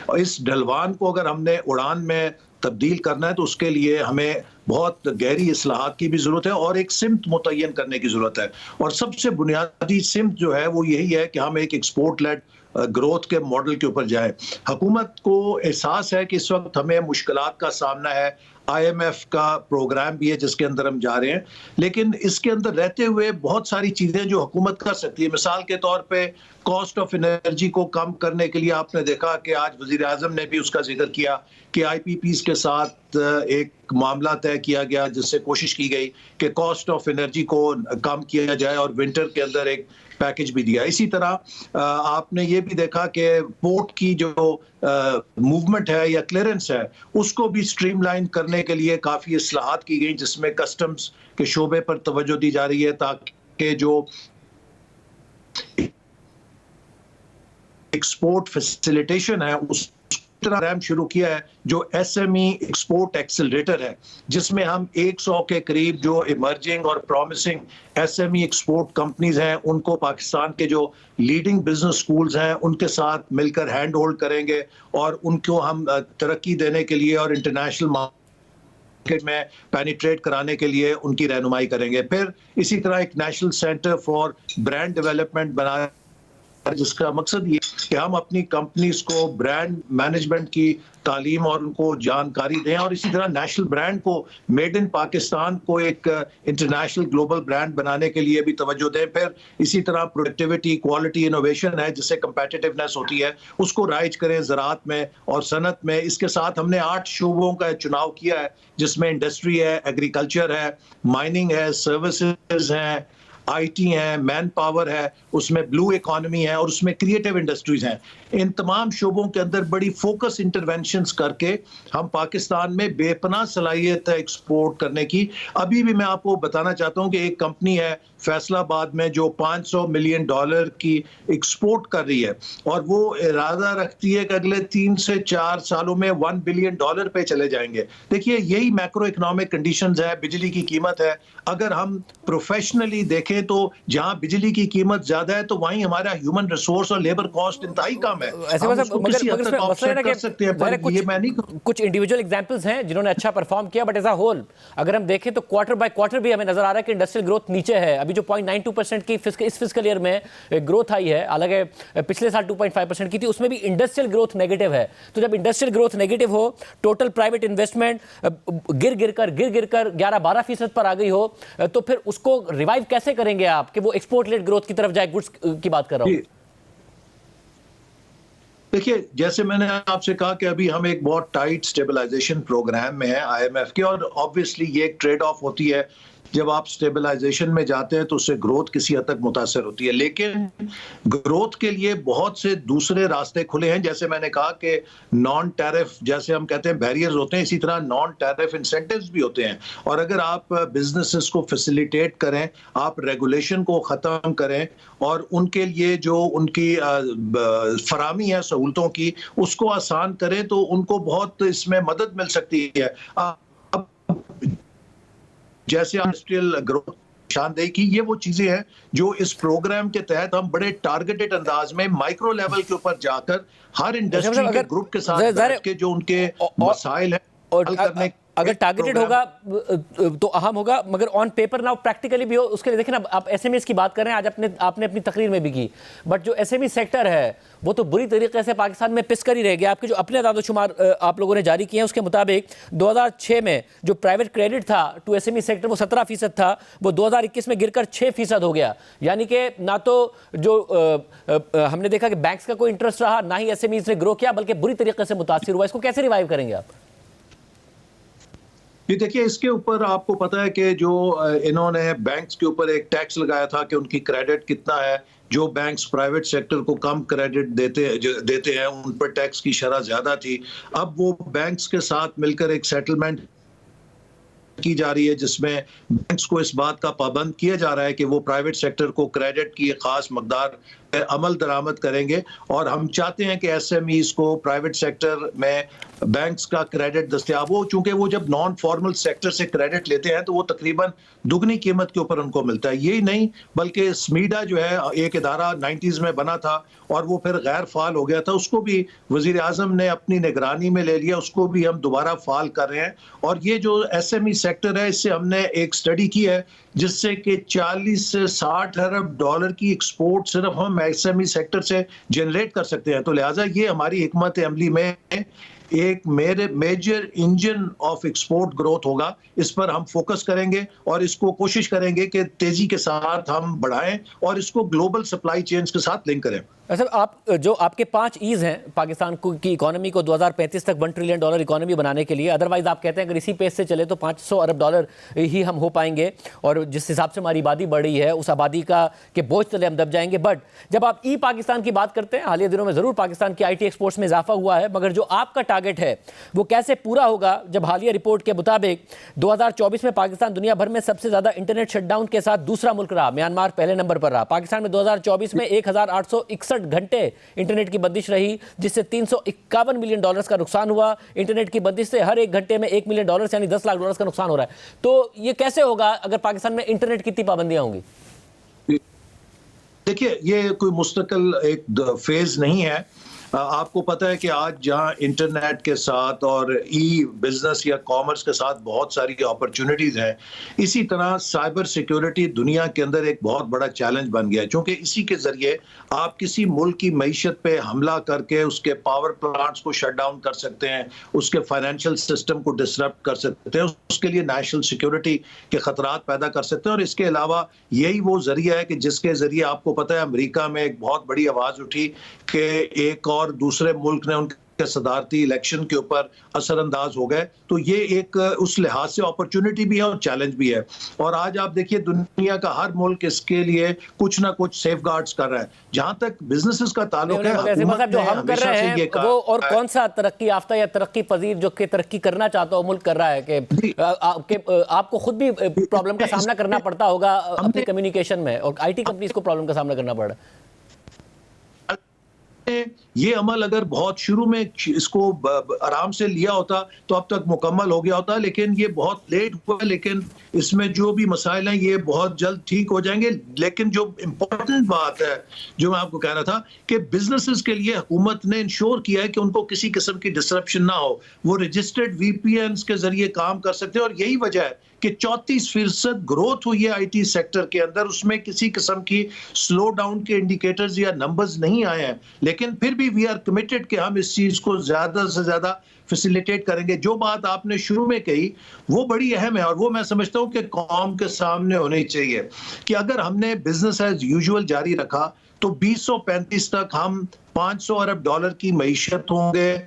और इस ढलवान को अगर हमने उड़ान में तब्दील करना है तो उसके लिए हमें बहुत गहरी इस्लाहात की भी ज़रूरत है और एक सिमत मुतय्यन करने की ज़रूरत है। और सबसे बुनियादी सिमत जो है वो यही है कि हम एक एक्सपोर्ट लेड ग्रोथ के मॉडल के ऊपर जाएं। हुकूमत को एहसास है कि इस वक्त हमें मुश्किलात का सामना है IMF का प्रोग्राम भी है जिसके अंदर हम जा रहे हैं, लेकिन इसके अंदर रहते हुए बहुत सारी चीजें जो हुकूमत कर सकती है। मिसाल के तौर पे कॉस्ट ऑफ एनर्जी को कम करने के लिए आपने देखा कि आज वजीर आजम ने भी उसका जिक्र किया कि IPPs के साथ एक मामला तय किया गया जिससे कोशिश की गई कि कॉस्ट ऑफ एनर्जी को कम किया जाए और विंटर के अंदर एक पैकेज भी दिया। इसी तरह आपने ये भी देखा कि पोर्ट की जो मूवमेंट है या क्लियरेंस है उसको भी स्ट्रीमलाइन करने के लिए काफ़ी इस्लाहात की गई, जिसमें कस्टम्स के शोबे पर तवज्जो दी जा रही है ताकि जो एक्सपोर्ट फैसिलिटेशन है उस प्रोग्राम शुरू किया है जो SME एक्सपोर्ट एक्सेलरेटर है, जिसमें हम 100 के करीब जो इमर्जिंग और प्रॉमिसिंग SME एक्सपोर्ट कंपनीज हैं उनको पाकिस्तान के जो लीडिंग बिजनेस स्कूल्स हैं उनके साथ मिलकर हैंड होल्ड करेंगे और उनको हम तरक्की देने के लिए और इंटरनेशनल मार्केट में पेनिट्रेट कराने के लिए उनकी रहनुमाई करेंगे। फिर इसी तरह एक national centre for brand development बना, जिसका मकसद ये कि हम अपनी कंपनीज को ब्रांड मैनेजमेंट की तालीम और उनको जानकारी दें और इसी तरह नेशनल ब्रांड को मेड इन पाकिस्तान को एक इंटरनेशनल ग्लोबल ब्रांड बनाने के लिए भी तवज्जो दें। फिर इसी तरह प्रोडक्टिविटी, क्वालिटी, इनोवेशन है जिससे कंपेटिटिवनेस होती है उसको राइज करें ज़राअत में और सनत में। इसके साथ हमने 8 शोबों का चुनाव किया है जिसमें इंडस्ट्री है, एग्रीकल्चर है, माइनिंग है, सर्विसेज हैं, IT है, मैन पावर है, उसमें ब्लू इकोनॉमी है और उसमें क्रिएटिव इंडस्ट्रीज हैं। इन तमाम शोबों के अंदर बड़ी फोकस इंटरवेंशंस करके हम पाकिस्तान में बेपनाह सलाहियत है एक्सपोर्ट करने की। अभी भी मैं आपको बताना चाहता हूं कि एक कंपनी है फैसलाबाद में जो $500 मिलियन की एक्सपोर्ट कर रही है और वो इरादा रखती है कि अगले 3 से 4 सालों में $1 बिलियन पे चले जाएंगे। देखिए यही मैक्रो इकोनॉमिक कंडीशंस है, बिजली की कीमत है। अगर हम प्रोफेशनली देखें तो जहां बिजली की कीमत ज्यादा है तो वहीं हमारा ह्यूमन रिसोर्स और लेबर कॉस्ट इंतहाई कम है। कुछ इंडिविजुअल एग्जांपल्स हैं जिन्होंने अच्छा परफॉर्म किया, बट एज अ होल अगर हम देखें तो क्वार्टर बाय क्वार्टर भी हमें नजर आ रहा है कि इंडस्ट्रियल ग्रोथ नीचे है। अभी जो 0.92% की इस फिस्कल ईयर में ग्रोथ आई है, हालांकि पिछले साल 2.5% की थी, उसमें भी इंडस्ट्रियल ग्रोथ नेगेटिव है। तो जब इंडस्ट्रियल ग्रोथ नेगेटिव हो, टोटल प्राइवेट इन्वेस्टमेंट गिर गिर कर 11-12% पर आ गई हो, तो फिर उसको रिवाइव कैसे करेंगे आप कि वो एक्सपोर्ट लेड ग्रोथ की तरफ जाए? गुड्स की बात कर रहा हूं। देखिए जैसे मैंने आपसे कहा कि अभी हम एक बहुत टाइट स्टेबलाइजेशन प्रोग्राम में है IMF के, और ऑब्वियसली ये एक ट्रेड ऑफ होती है। जब आप स्टेबलाइजेशन में जाते हैं तो उससे ग्रोथ किसी हद तक मुतासर होती है, लेकिन ग्रोथ के लिए बहुत से दूसरे रास्ते खुले हैं। जैसे मैंने कहा कि नॉन टैरिफ, जैसे हम कहते हैं बैरियर्स होते हैं, इसी तरह नॉन टैरिफ इंसेंटिव्स भी होते हैं। और अगर आप बिजनेसेस को फैसिलिटेट करें, आप रेगुलेशन को ख़त्म करें और उनके लिए जो उनकी फरामी है सहूलतों की उसको आसान करें तो उनको बहुत इसमें मदद मिल सकती है। जैसे इंडस्ट्रियल ग्रोथ शानदेही की, ये वो चीजें हैं जो इस प्रोग्राम के तहत हम बड़े टारगेटेड अंदाज में माइक्रो लेवल के ऊपर जाकर हर इंडस्ट्री के ग्रुप के साथ बैठ के जो उनके मसाइल हैं हल करने। अगर टारगेटेड होगा तो अहम होगा, मगर ऑन पेपर ना प्रैक्टिकली भी हो, उसके लिए देखिए ना, आप SMEs की बात कर रहे हैं, आज आपने अपनी तकरीर में भी की, बट जो SME सेक्टर है वो तो बुरी तरीके से पाकिस्तान में पिस कर ही रह गया। आपके जो अपने दादोशुमार आप लोगों ने जारी किए हैं उसके मुताबिक 2006 में जो प्राइवेट क्रेडिट था टू SME सेक्टर वो 17% था, वो 2021 में गिरकर 6% हो गया। यानी कि ना तो जो हमने देखा कि बैंक्स का कोई इंटरेस्ट रहा, ना ही SMEs ने ग्रो किया, बल्कि बुरी तरीके से मुतासिर हुआ। इसको कैसे रिवाइव करेंगे आप? ये देखिए, इसके ऊपर आपको पता है कि जो इन्होंने बैंक्स के ऊपर एक टैक्स लगाया था कि उनकी क्रेडिट कितना है, जो बैंक्स प्राइवेट सेक्टर को कम क्रेडिट देते हैं उन पर टैक्स की शरह ज्यादा थी। अब वो बैंक्स के साथ मिलकर एक सेटलमेंट की जा रही है जिसमें बैंक्स को इस बात का पाबंद किया जा रहा है कि वो प्राइवेट सेक्टर को क्रेडिट की एक खास मकदार अमल दरामद करेंगे। और हम चाहते हैं कि SMEs को प्राइवेट सेक्टर में बैंक्स का क्रेडिट दस्तयाब हो, चूंकि वो जब नॉन फॉर्मल सेक्टर से क्रेडिट लेते हैं तो वो तकरीबन दुगनी कीमत के ऊपर उनको मिलता है। यही नहीं बल्कि स्मीडा जो है एक इदारा 90s में बना था और वो फिर गैर फाल हो गया था, उसको भी वजीर आजम ने अपनी निगरानी में ले लिया, उसको भी हम दोबारा फाल कर रहे हैं। और ये जो SME सेक्टर है, इससे हमने एक स्टडी की है जिससे कि 40 से 60 अरब डॉलर की एक्सपोर्ट सिर्फ हम SME सेक्टर से जनरेट कर सकते हैं। तो लिहाजा ये हमारी हिकमत अमली में एक major engine of export growth होगा। इस पर हम फोकस करेंगे और इसको कोशिश करेंगे कि तेजी के साथ हम बढ़ाएं और इसको ग्लोबल सप्लाई चेन्स के साथ लिंक करें। अच्छा, आप जो आपके 5 ईज हैं पाकिस्तान की इकोनॉमी को 2035 तक $1 ट्रिलियन इकोनॉमी बनाने के लिए, अदरवाइज आप कहते हैं अगर इसी पेस से चले तो $500 अरब ही हम हो पाएंगे, और जिस हिसाब से हमारी आबादी बढ़ रही है उस आबादी के बोझ तले हम दब जाएंगे। बट जब आप ई पाकिस्तान की बात करते हैं, हालिया दिनों में जरूर पाकिस्तान की IT एक्सपोर्ट्स में इजाफा हुआ है, मगर जो आपका टारगेट है वो कैसे पूरा होगा जब हालिया रिपोर्ट के मुताबिक 2024 में पाकिस्तान दुनिया भर में सबसे ज्यादा इंटरनेट शटडाउन के साथ दूसरा मुल्क रहा, म्यांमार पहले नंबर पर रहा। पाकिस्तान में 2024 में 1861 घंटे इंटरनेट की बंदिश रही, जिससे $351 मिलियन का नुकसान हुआ। इंटरनेट की बंदिश से हर एक घंटे में $1 मिलियन यानी $10 लाख का नुकसान हो रहा है। तो ये कैसे होगा अगर पाकिस्तान में इंटरनेट की इतनी पाबंदियां होंगी? देखिए, ये कोई मुस्तकिल एक फेज नहीं है। आपको पता है कि आज जहां इंटरनेट के साथ और ई बिजनेस या कॉमर्स के साथ बहुत सारी अपॉर्चुनिटीज हैं, इसी तरह साइबर सिक्योरिटी दुनिया के अंदर एक बहुत बड़ा चैलेंज बन गया है, क्योंकि इसी के जरिए आप किसी मुल्क की मईशत पे हमला करके उसके पावर प्लांट्स को शट डाउन कर सकते हैं, उसके फाइनेंशियल सिस्टम को डिसरप्ट कर सकते हैं, उसके लिए नेशनल सिक्योरिटी के खतरात पैदा कर सकते हैं। और इसके अलावा यही वो जरिया है कि जिसके जरिए आपको पता है अमेरिका में एक बहुत बड़ी आवाज उठी कि एक और दूसरे मुल्क ने उनके सदारती इलेक्शन के ऊपर असरअंदाज हो गए। तो ये एक उस लिहाज से अपॉर्चुनिटी भी है और चैलेंज भी है। और आज आप देखिए दुनिया का हर मुल्क इसके लिए कुछ ना कुछ सेफगार्ड्स कर रहा है। जहां तक बिजनेसेस का ताल्लुक है, जो हम कर रहे हैं वो और कौन सा तरक्की याफ्ता या तरक्की पजीर जो कि तरक्की करना चाहता हो मुल्क कर रहा है कि आपको खुद भी प्रॉब्लम का सामना करना पड़ता होगा अपने कम्युनिकेशन में, और IT कंपनीज को प्रॉब्लम का सामना करना पड़ रहा है। ये अमल अगर बहुत शुरू में इसको आराम से लिया होता तो अब तक मुकम्मल हो गया होता, लेकिन ये बहुत लेट हुआ। लेकिन इसमें जो भी मसाइल हैं ये बहुत जल्द ठीक हो जाएंगे। लेकिन जो इम्पोर्टेंट बात है जो मैं आपको कह रहा था कि बिजनेसेस के लिए हुकूमत ने इंश्योर किया है कि उनको किसी किस्म की डिसरप्शन ना हो, वो रजिस्टर्ड VPNs के जरिए काम कर सकते हैं। और यही वजह है कि 34% ग्रोथ हुई है IT सेक्टर के अंदर, उसमें किसी किस्म की स्लो डाउन के इंडिकेटर्स या नंबर्स नहीं आए हैं। लेकिन फिर भी वी आर कमिटेड कि हम इस चीज को ज्यादा से ज्यादा फैसिलिटेट करेंगे। जो बात आपने शुरू में कही वो बड़ी अहम है और वो मैं समझता हूं कि कौम के सामने होनी चाहिए कि अगर हमने बिजनेस एज यूजुअल जारी रखा तो 2035 तक हम $500 अरब की मईशत होंगे,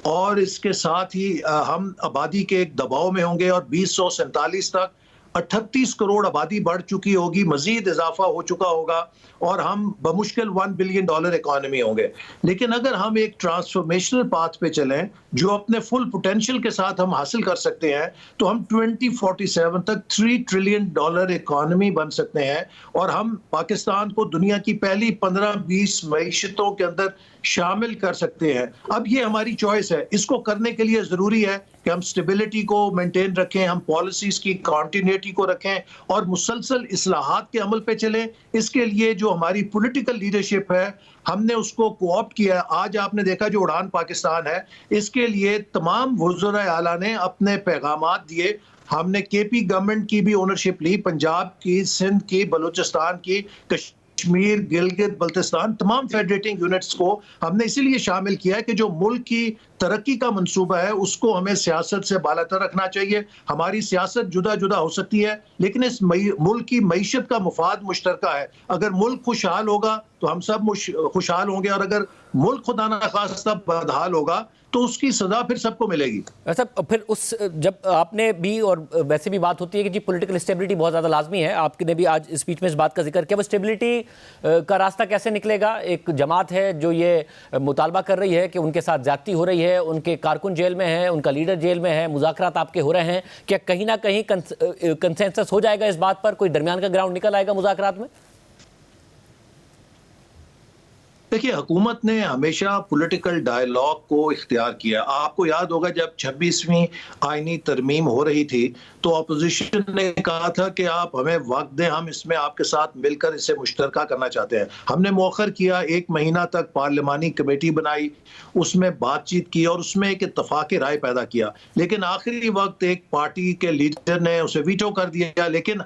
और इसके साथ ही हम आबादी के एक दबाव में होंगे, और 2047 तक 38 करोड़ आबादी बढ़ चुकी होगी, मजीद इजाफा हो चुका होगा, और हम बमुश्किल $1 बिलियन इकोनॉमी होंगे। लेकिन अगर हम एक ट्रांसफॉर्मेशनल पाथ पे चलें जो अपने फुल पोटेंशियल के साथ हम हासिल कर सकते हैं, तो हम 2047 तक $3 ट्रिलियन इकोनॉमी बन सकते हैं, और हम पाकिस्तान को दुनिया की पहली 15-20 मईशतों के अंदर शामिल कर सकते हैं। अब ये हमारी चॉइस है। इसको करने के लिए जरूरी है कि हम स्टेबिलिटी को मेंटेन रखें, हम पॉलिसीज की कॉन्टिन्यूटी को रखें और मुसलसल इस्लाहात के अमल पे चलें। इसके लिए जो हमारी पॉलिटिकल लीडरशिप है हमने उसको कोऑप्ट किया। आज आपने देखा जो उड़ान पाकिस्तान है, इसके लिए तमाम वज़राए आला ने अपने पैगामात दिए। हमने KP गवर्नमेंट की भी ओनरशिप ली, पंजाब की, सिंध की, बलूचिस्तान की, कश्मीर, गिलगित बल्तिस्तान, तमाम फेडरेटिंग यूनिट्स को हमने इसीलिए शामिल किया है कि जो मुल्क की तरक्की का मंसूबा है उसको हमें सियासत से बालातर रखना चाहिए। हमारी सियासत जुदा जुदा हो सकती है, लेकिन इस मुल्क की मईशत का मुफाद मुश्तरका है। अगर मुल्क खुशहाल होगा तो हम सब खुशहाल होंगे, और अगर मुल्क खुदा न खास्ता बदहाल होगा तो उसकी सजा फिर सबको मिलेगी। ऐसा फिर उस जब आपने भी, और वैसे भी बात होती है कि जी पॉलिटिकल स्टेबिलिटी बहुत ज़्यादा लाजमी है, आपने भी आज स्पीच में इस बात का जिक्र किया, वो स्टेबिलिटी का रास्ता कैसे निकलेगा? एक जमात है जो ये मुतालबा कर रही है कि उनके साथ ज्यादती हो रही है, उनके कारकुन जेल में है, उनका लीडर जेल में है, मुज़ाकरात आपके हो रहे हैं, क्या कहीं ना कहीं कंसेंसस हो जाएगा इस बात पर? कोई दरमियान का ग्राउंड निकल आएगा मुज़ाकरात में? देखिए, हुकूमत ने हमेशा पॉलिटिकल डायलॉग को इख्तियार किया। आपको याद होगा जब 26वीं आईनी तरमीम हो रही थी तो अपोजिशन ने कहा था कि आप हमें वक्त दें, हम इसमें आपके साथ मिलकर इसे मुश्तरका करना चाहते हैं। हमने मौखर किया, 1 महीना तक पार्लिमानी कमेटी बनाई, उसमें बातचीत की और उसमें एक इत्तफाक राय पैदा किया। लेकिन आखिरी वक्त एक पार्टी के लीडर ने उसे वीटो कर दिया। लेकिन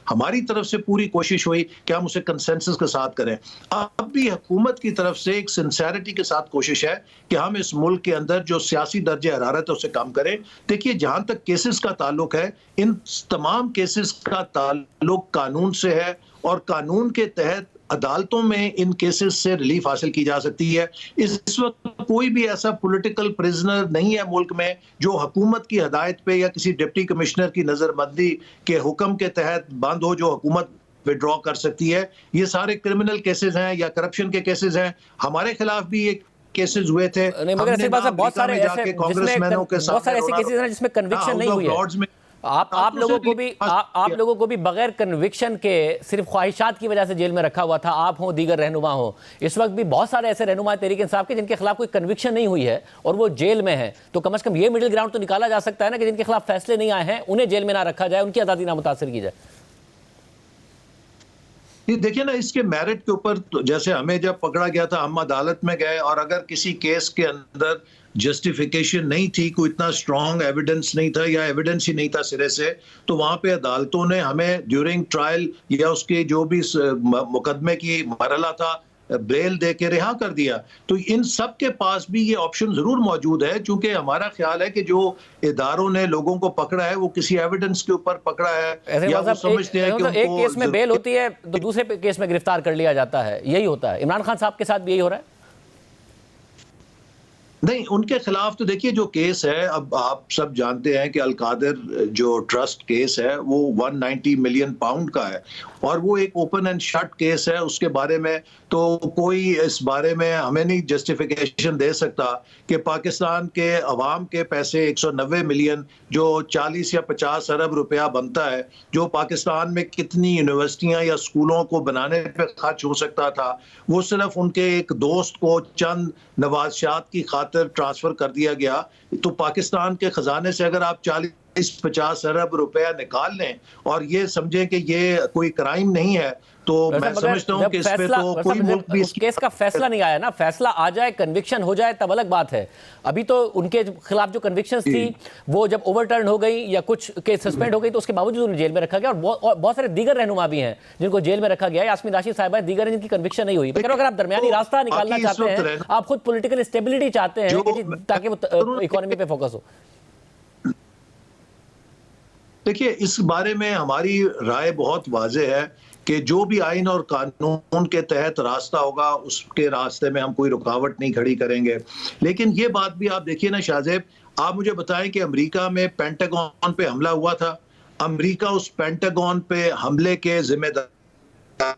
हमारी तरफ से पूरी कोशिश हुई कि हम उसे कंसेंसस के साथ करें। अब भी हुकूमत की तरफ से एक सिंसेरिटी के साथ कोशिश है कि हम इस मुल्क के अंदर जो सियासी दर्जे हरारत है उसे कम करें। देखिए, जहां तक केसेस का ताल्लुक है, इन तमाम केसेस का ताल्लुक कानून से है और कानून के तहत अदालतों में इन केसेस से रिलीफ हासिल की जा सकती है। इस वक्त कोई भी ऐसा पॉलिटिकल प्रिजनर नहीं है मुल्क में जो हुकूमत की हदायत पे या किसी डिप्टी कमिश्नर की नजरबंदी के हुक्म के तहत बंद हो, जो हुकूमत विड्रॉ कर सकती है। ये सारे क्रिमिनल केसेस हैं या करप्शन के केसेस हैं। हमारे खिलाफ भी एक केसेस हुए थे। नहीं, मगर ऐसे बहुत सारे ऐसे केसेस हैं जिसमें कन्विक्शन नहीं हुई है। आप लोगों को भी बगैर कन्विक्शन के सिर्फ ख्वाहिशात की वजह से जेल में रखा हुआ था, आप हो, दीगर रहनुमा हो। इस वक्त भी बहुत सारे ऐसे रहनुमा तहरीक इंसाफ के जिनके खिलाफ कोई कन्विक्शन नहीं हुई है और वो जेल में है। तो कम से कम ये मिडिल ग्राउंड तो निकाला जा सकता है ना कि जिनके खिलाफ फैसले नहीं आए हैं उन्हें जेल में ना रखा जाए, उनकी आज़ादी ना मुतासर की जाए। ये देखिए ना, इसके मेरिट के ऊपर तो जैसे हमें जब पकड़ा गया था, हम अदालत में गए और अगर किसी केस के अंदर जस्टिफिकेशन नहीं थी, कोई इतना स्ट्रॉन्ग एविडेंस नहीं था या एविडेंस ही नहीं था सिरे से, तो वहां पे अदालतों ने हमें ड्यूरिंग ट्रायल या उसके जो भी मुकदमे की मरहला था बेल दे के रिहा कर दिया। तो इन सब के पास भी ये ऑप्शन जरूर मौजूद है, क्योंकि हमारा ख्याल है कि जो इदारों ने लोगों को पकड़ा है वो किसी एविडेंस के ऊपर पकड़ा है या वो समझते हैं कि एक केस में बेल होती है तो दूसरे केस में गिरफ्तार कर लिया जाता है, यही होता है। इमरान खान साहब के साथ भी यही हो रहा है? नहीं, उनके खिलाफ तो देखिए जो केस है, अब आप सब जानते हैं कि अलकादिर जो ट्रस्ट केस है वो 190 मिलियन पाउंड का है और वो एक ओपन एंड शट केस है। उसके बारे में तो कोई इस बारे में हमें नहीं जस्टिफिकेशन दे सकता कि पाकिस्तान के अवाम के पैसे 190 मिलियन जो 40 या 50 अरब रुपया बनता है, जो पाकिस्तान में कितनी यूनिवर्सिटियां या स्कूलों को बनाने पे खर्च हो सकता था, वो सिर्फ उनके एक दोस्त को चंद नवाज़शात की खातिर ट्रांसफर कर दिया गया। तो पाकिस्तान के खजाने से अगर आप 40-50 अरब रुपया निकाल लें और ये समझें कि ये कोई क्राइम नहीं है, तो मैं समझता हूं कि इस पे तो कोई मुल्क भी इस केस का फैसला नहीं आया ना। फैसला आ जाए, कन्विक्शन हो जाए तब अलग बात है। अभी तो उनके खिलाफ जो कन्विक्शंस थी वो जब ओवरटर्न हो गई या कुछ केस सस्पेंड हो गई तो उसके बावजूद उन्हें जेल में रखा गया और बहुत सारे दीगर रहनुमा भी हैं जिनको जेल में रखा गया। यास्मीन राशिद साहिबा दीगर जिनकी कन्विक्शन नहीं हुई। अगर आप दरमियानी रास्ता निकालना चाहते हैं, आप खुद पॉलिटिकल स्टेबिलिटी चाहते हैं ताकि वो इकोनॉमी पे फोकस हो। देखिए, इस बारे में हमारी राय बहुत वाज़ेह है कि जो भी आइन और कानून के तहत रास्ता होगा उसके रास्ते में हम कोई रुकावट नहीं खड़ी करेंगे। लेकिन ये बात भी आप देखिए ना शाहजेब, आप मुझे बताएं कि अमेरिका में पेंटागन पे हमला हुआ था। अमेरिका उस पेंटागन पे हमले के जिम्मेदार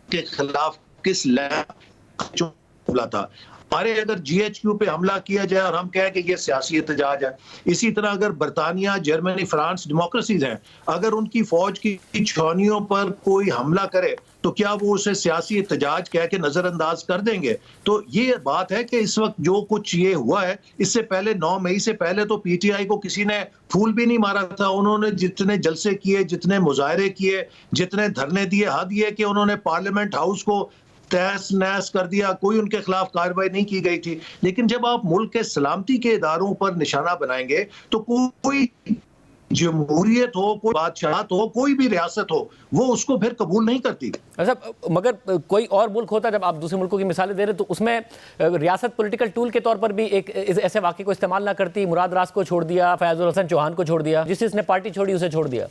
के खिलाफ किस हमला था। हमारे अगर GHQ पे हमला किया जाए और हम कहें कि ये सियासी एहतजाज है, इसी तरह अगर बरतानिया, जर्मनी, फ्रांस डेमोक्रेसीज हैं, अगर उनकी फौज की छावनियों पर कोई हमला करे तो क्या वो उसे सियासी एहतजाज कह के नजरअंदाज कर देंगे? तो ये बात है कि इस वक्त जो कुछ ये हुआ है, इससे पहले 9 मई से पहले तो PTI को किसी ने फूल भी नहीं मारा था। उन्होंने जितने जलसे किए, जितने मुजाहरे किए, जितने धरने दिए, हद ये कि उन्होंने पार्लियामेंट हाउस को तहस नहस कर दिया, कोई उनके खिलाफ कार्रवाई नहीं की गई थी। लेकिन जब आप मुल्क के सलामती के इदारों पर निशाना बनाएंगे तो कोई जमहूरियत हो, कोई बादशाहत हो, कोई भी रियासत हो, वो उसको फिर कबूल नहीं करती। अच्छा, मगर कोई और मुल्क होता, जब आप दूसरे मुल्कों की मिसालें दे रहे तो उसमें रियासत पॉलिटिकल टूल के तौर पर भी एक ऐसे वाक़े को इस्तेमाल ना करती। मुराद रास को छोड़ दिया, फयाजुल हसन चौहान को छोड़ दिया, जिसने पार्टी छोड़ी उसे छोड़ दिया।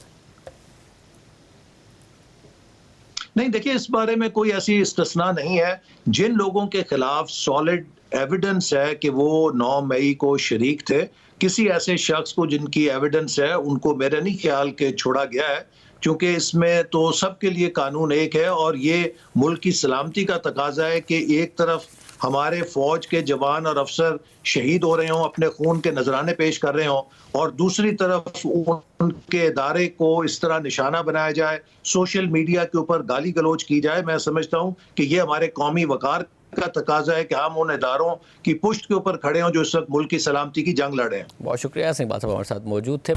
नहीं, देखिए, इस बारे में कोई ऐसी इस्तिस्ना नहीं है। जिन लोगों के खिलाफ सॉलिड एविडेंस है कि वो 9 मई को शरीक थे, किसी ऐसे शख्स को जिनकी एविडेंस है उनको मेरे नहीं ख्याल के छोड़ा गया है, क्योंकि इसमें तो सबके लिए कानून एक है और ये मुल्क की सलामती का तकाजा है कि एक तरफ हमारे फौज के जवान और अफसर शहीद हो रहे हों, अपने खून के नजराने पेश कर रहे हों, और दूसरी तरफ उनके इदारे को इस तरह निशाना बनाया जाए, सोशल मीडिया के ऊपर गाली गलौज की जाए। मैं समझता हूं कि ये हमारे कौमी वकार का तकाजा है कि हम उन इदारों की पुष्ट के ऊपर खड़े हों जो इस वक्त मुल्क की सलामती की जंग लड़ रहे हैं। बहुत शुक्रिया, सिंह बाल साहब हमारे साथ मौजूद थे।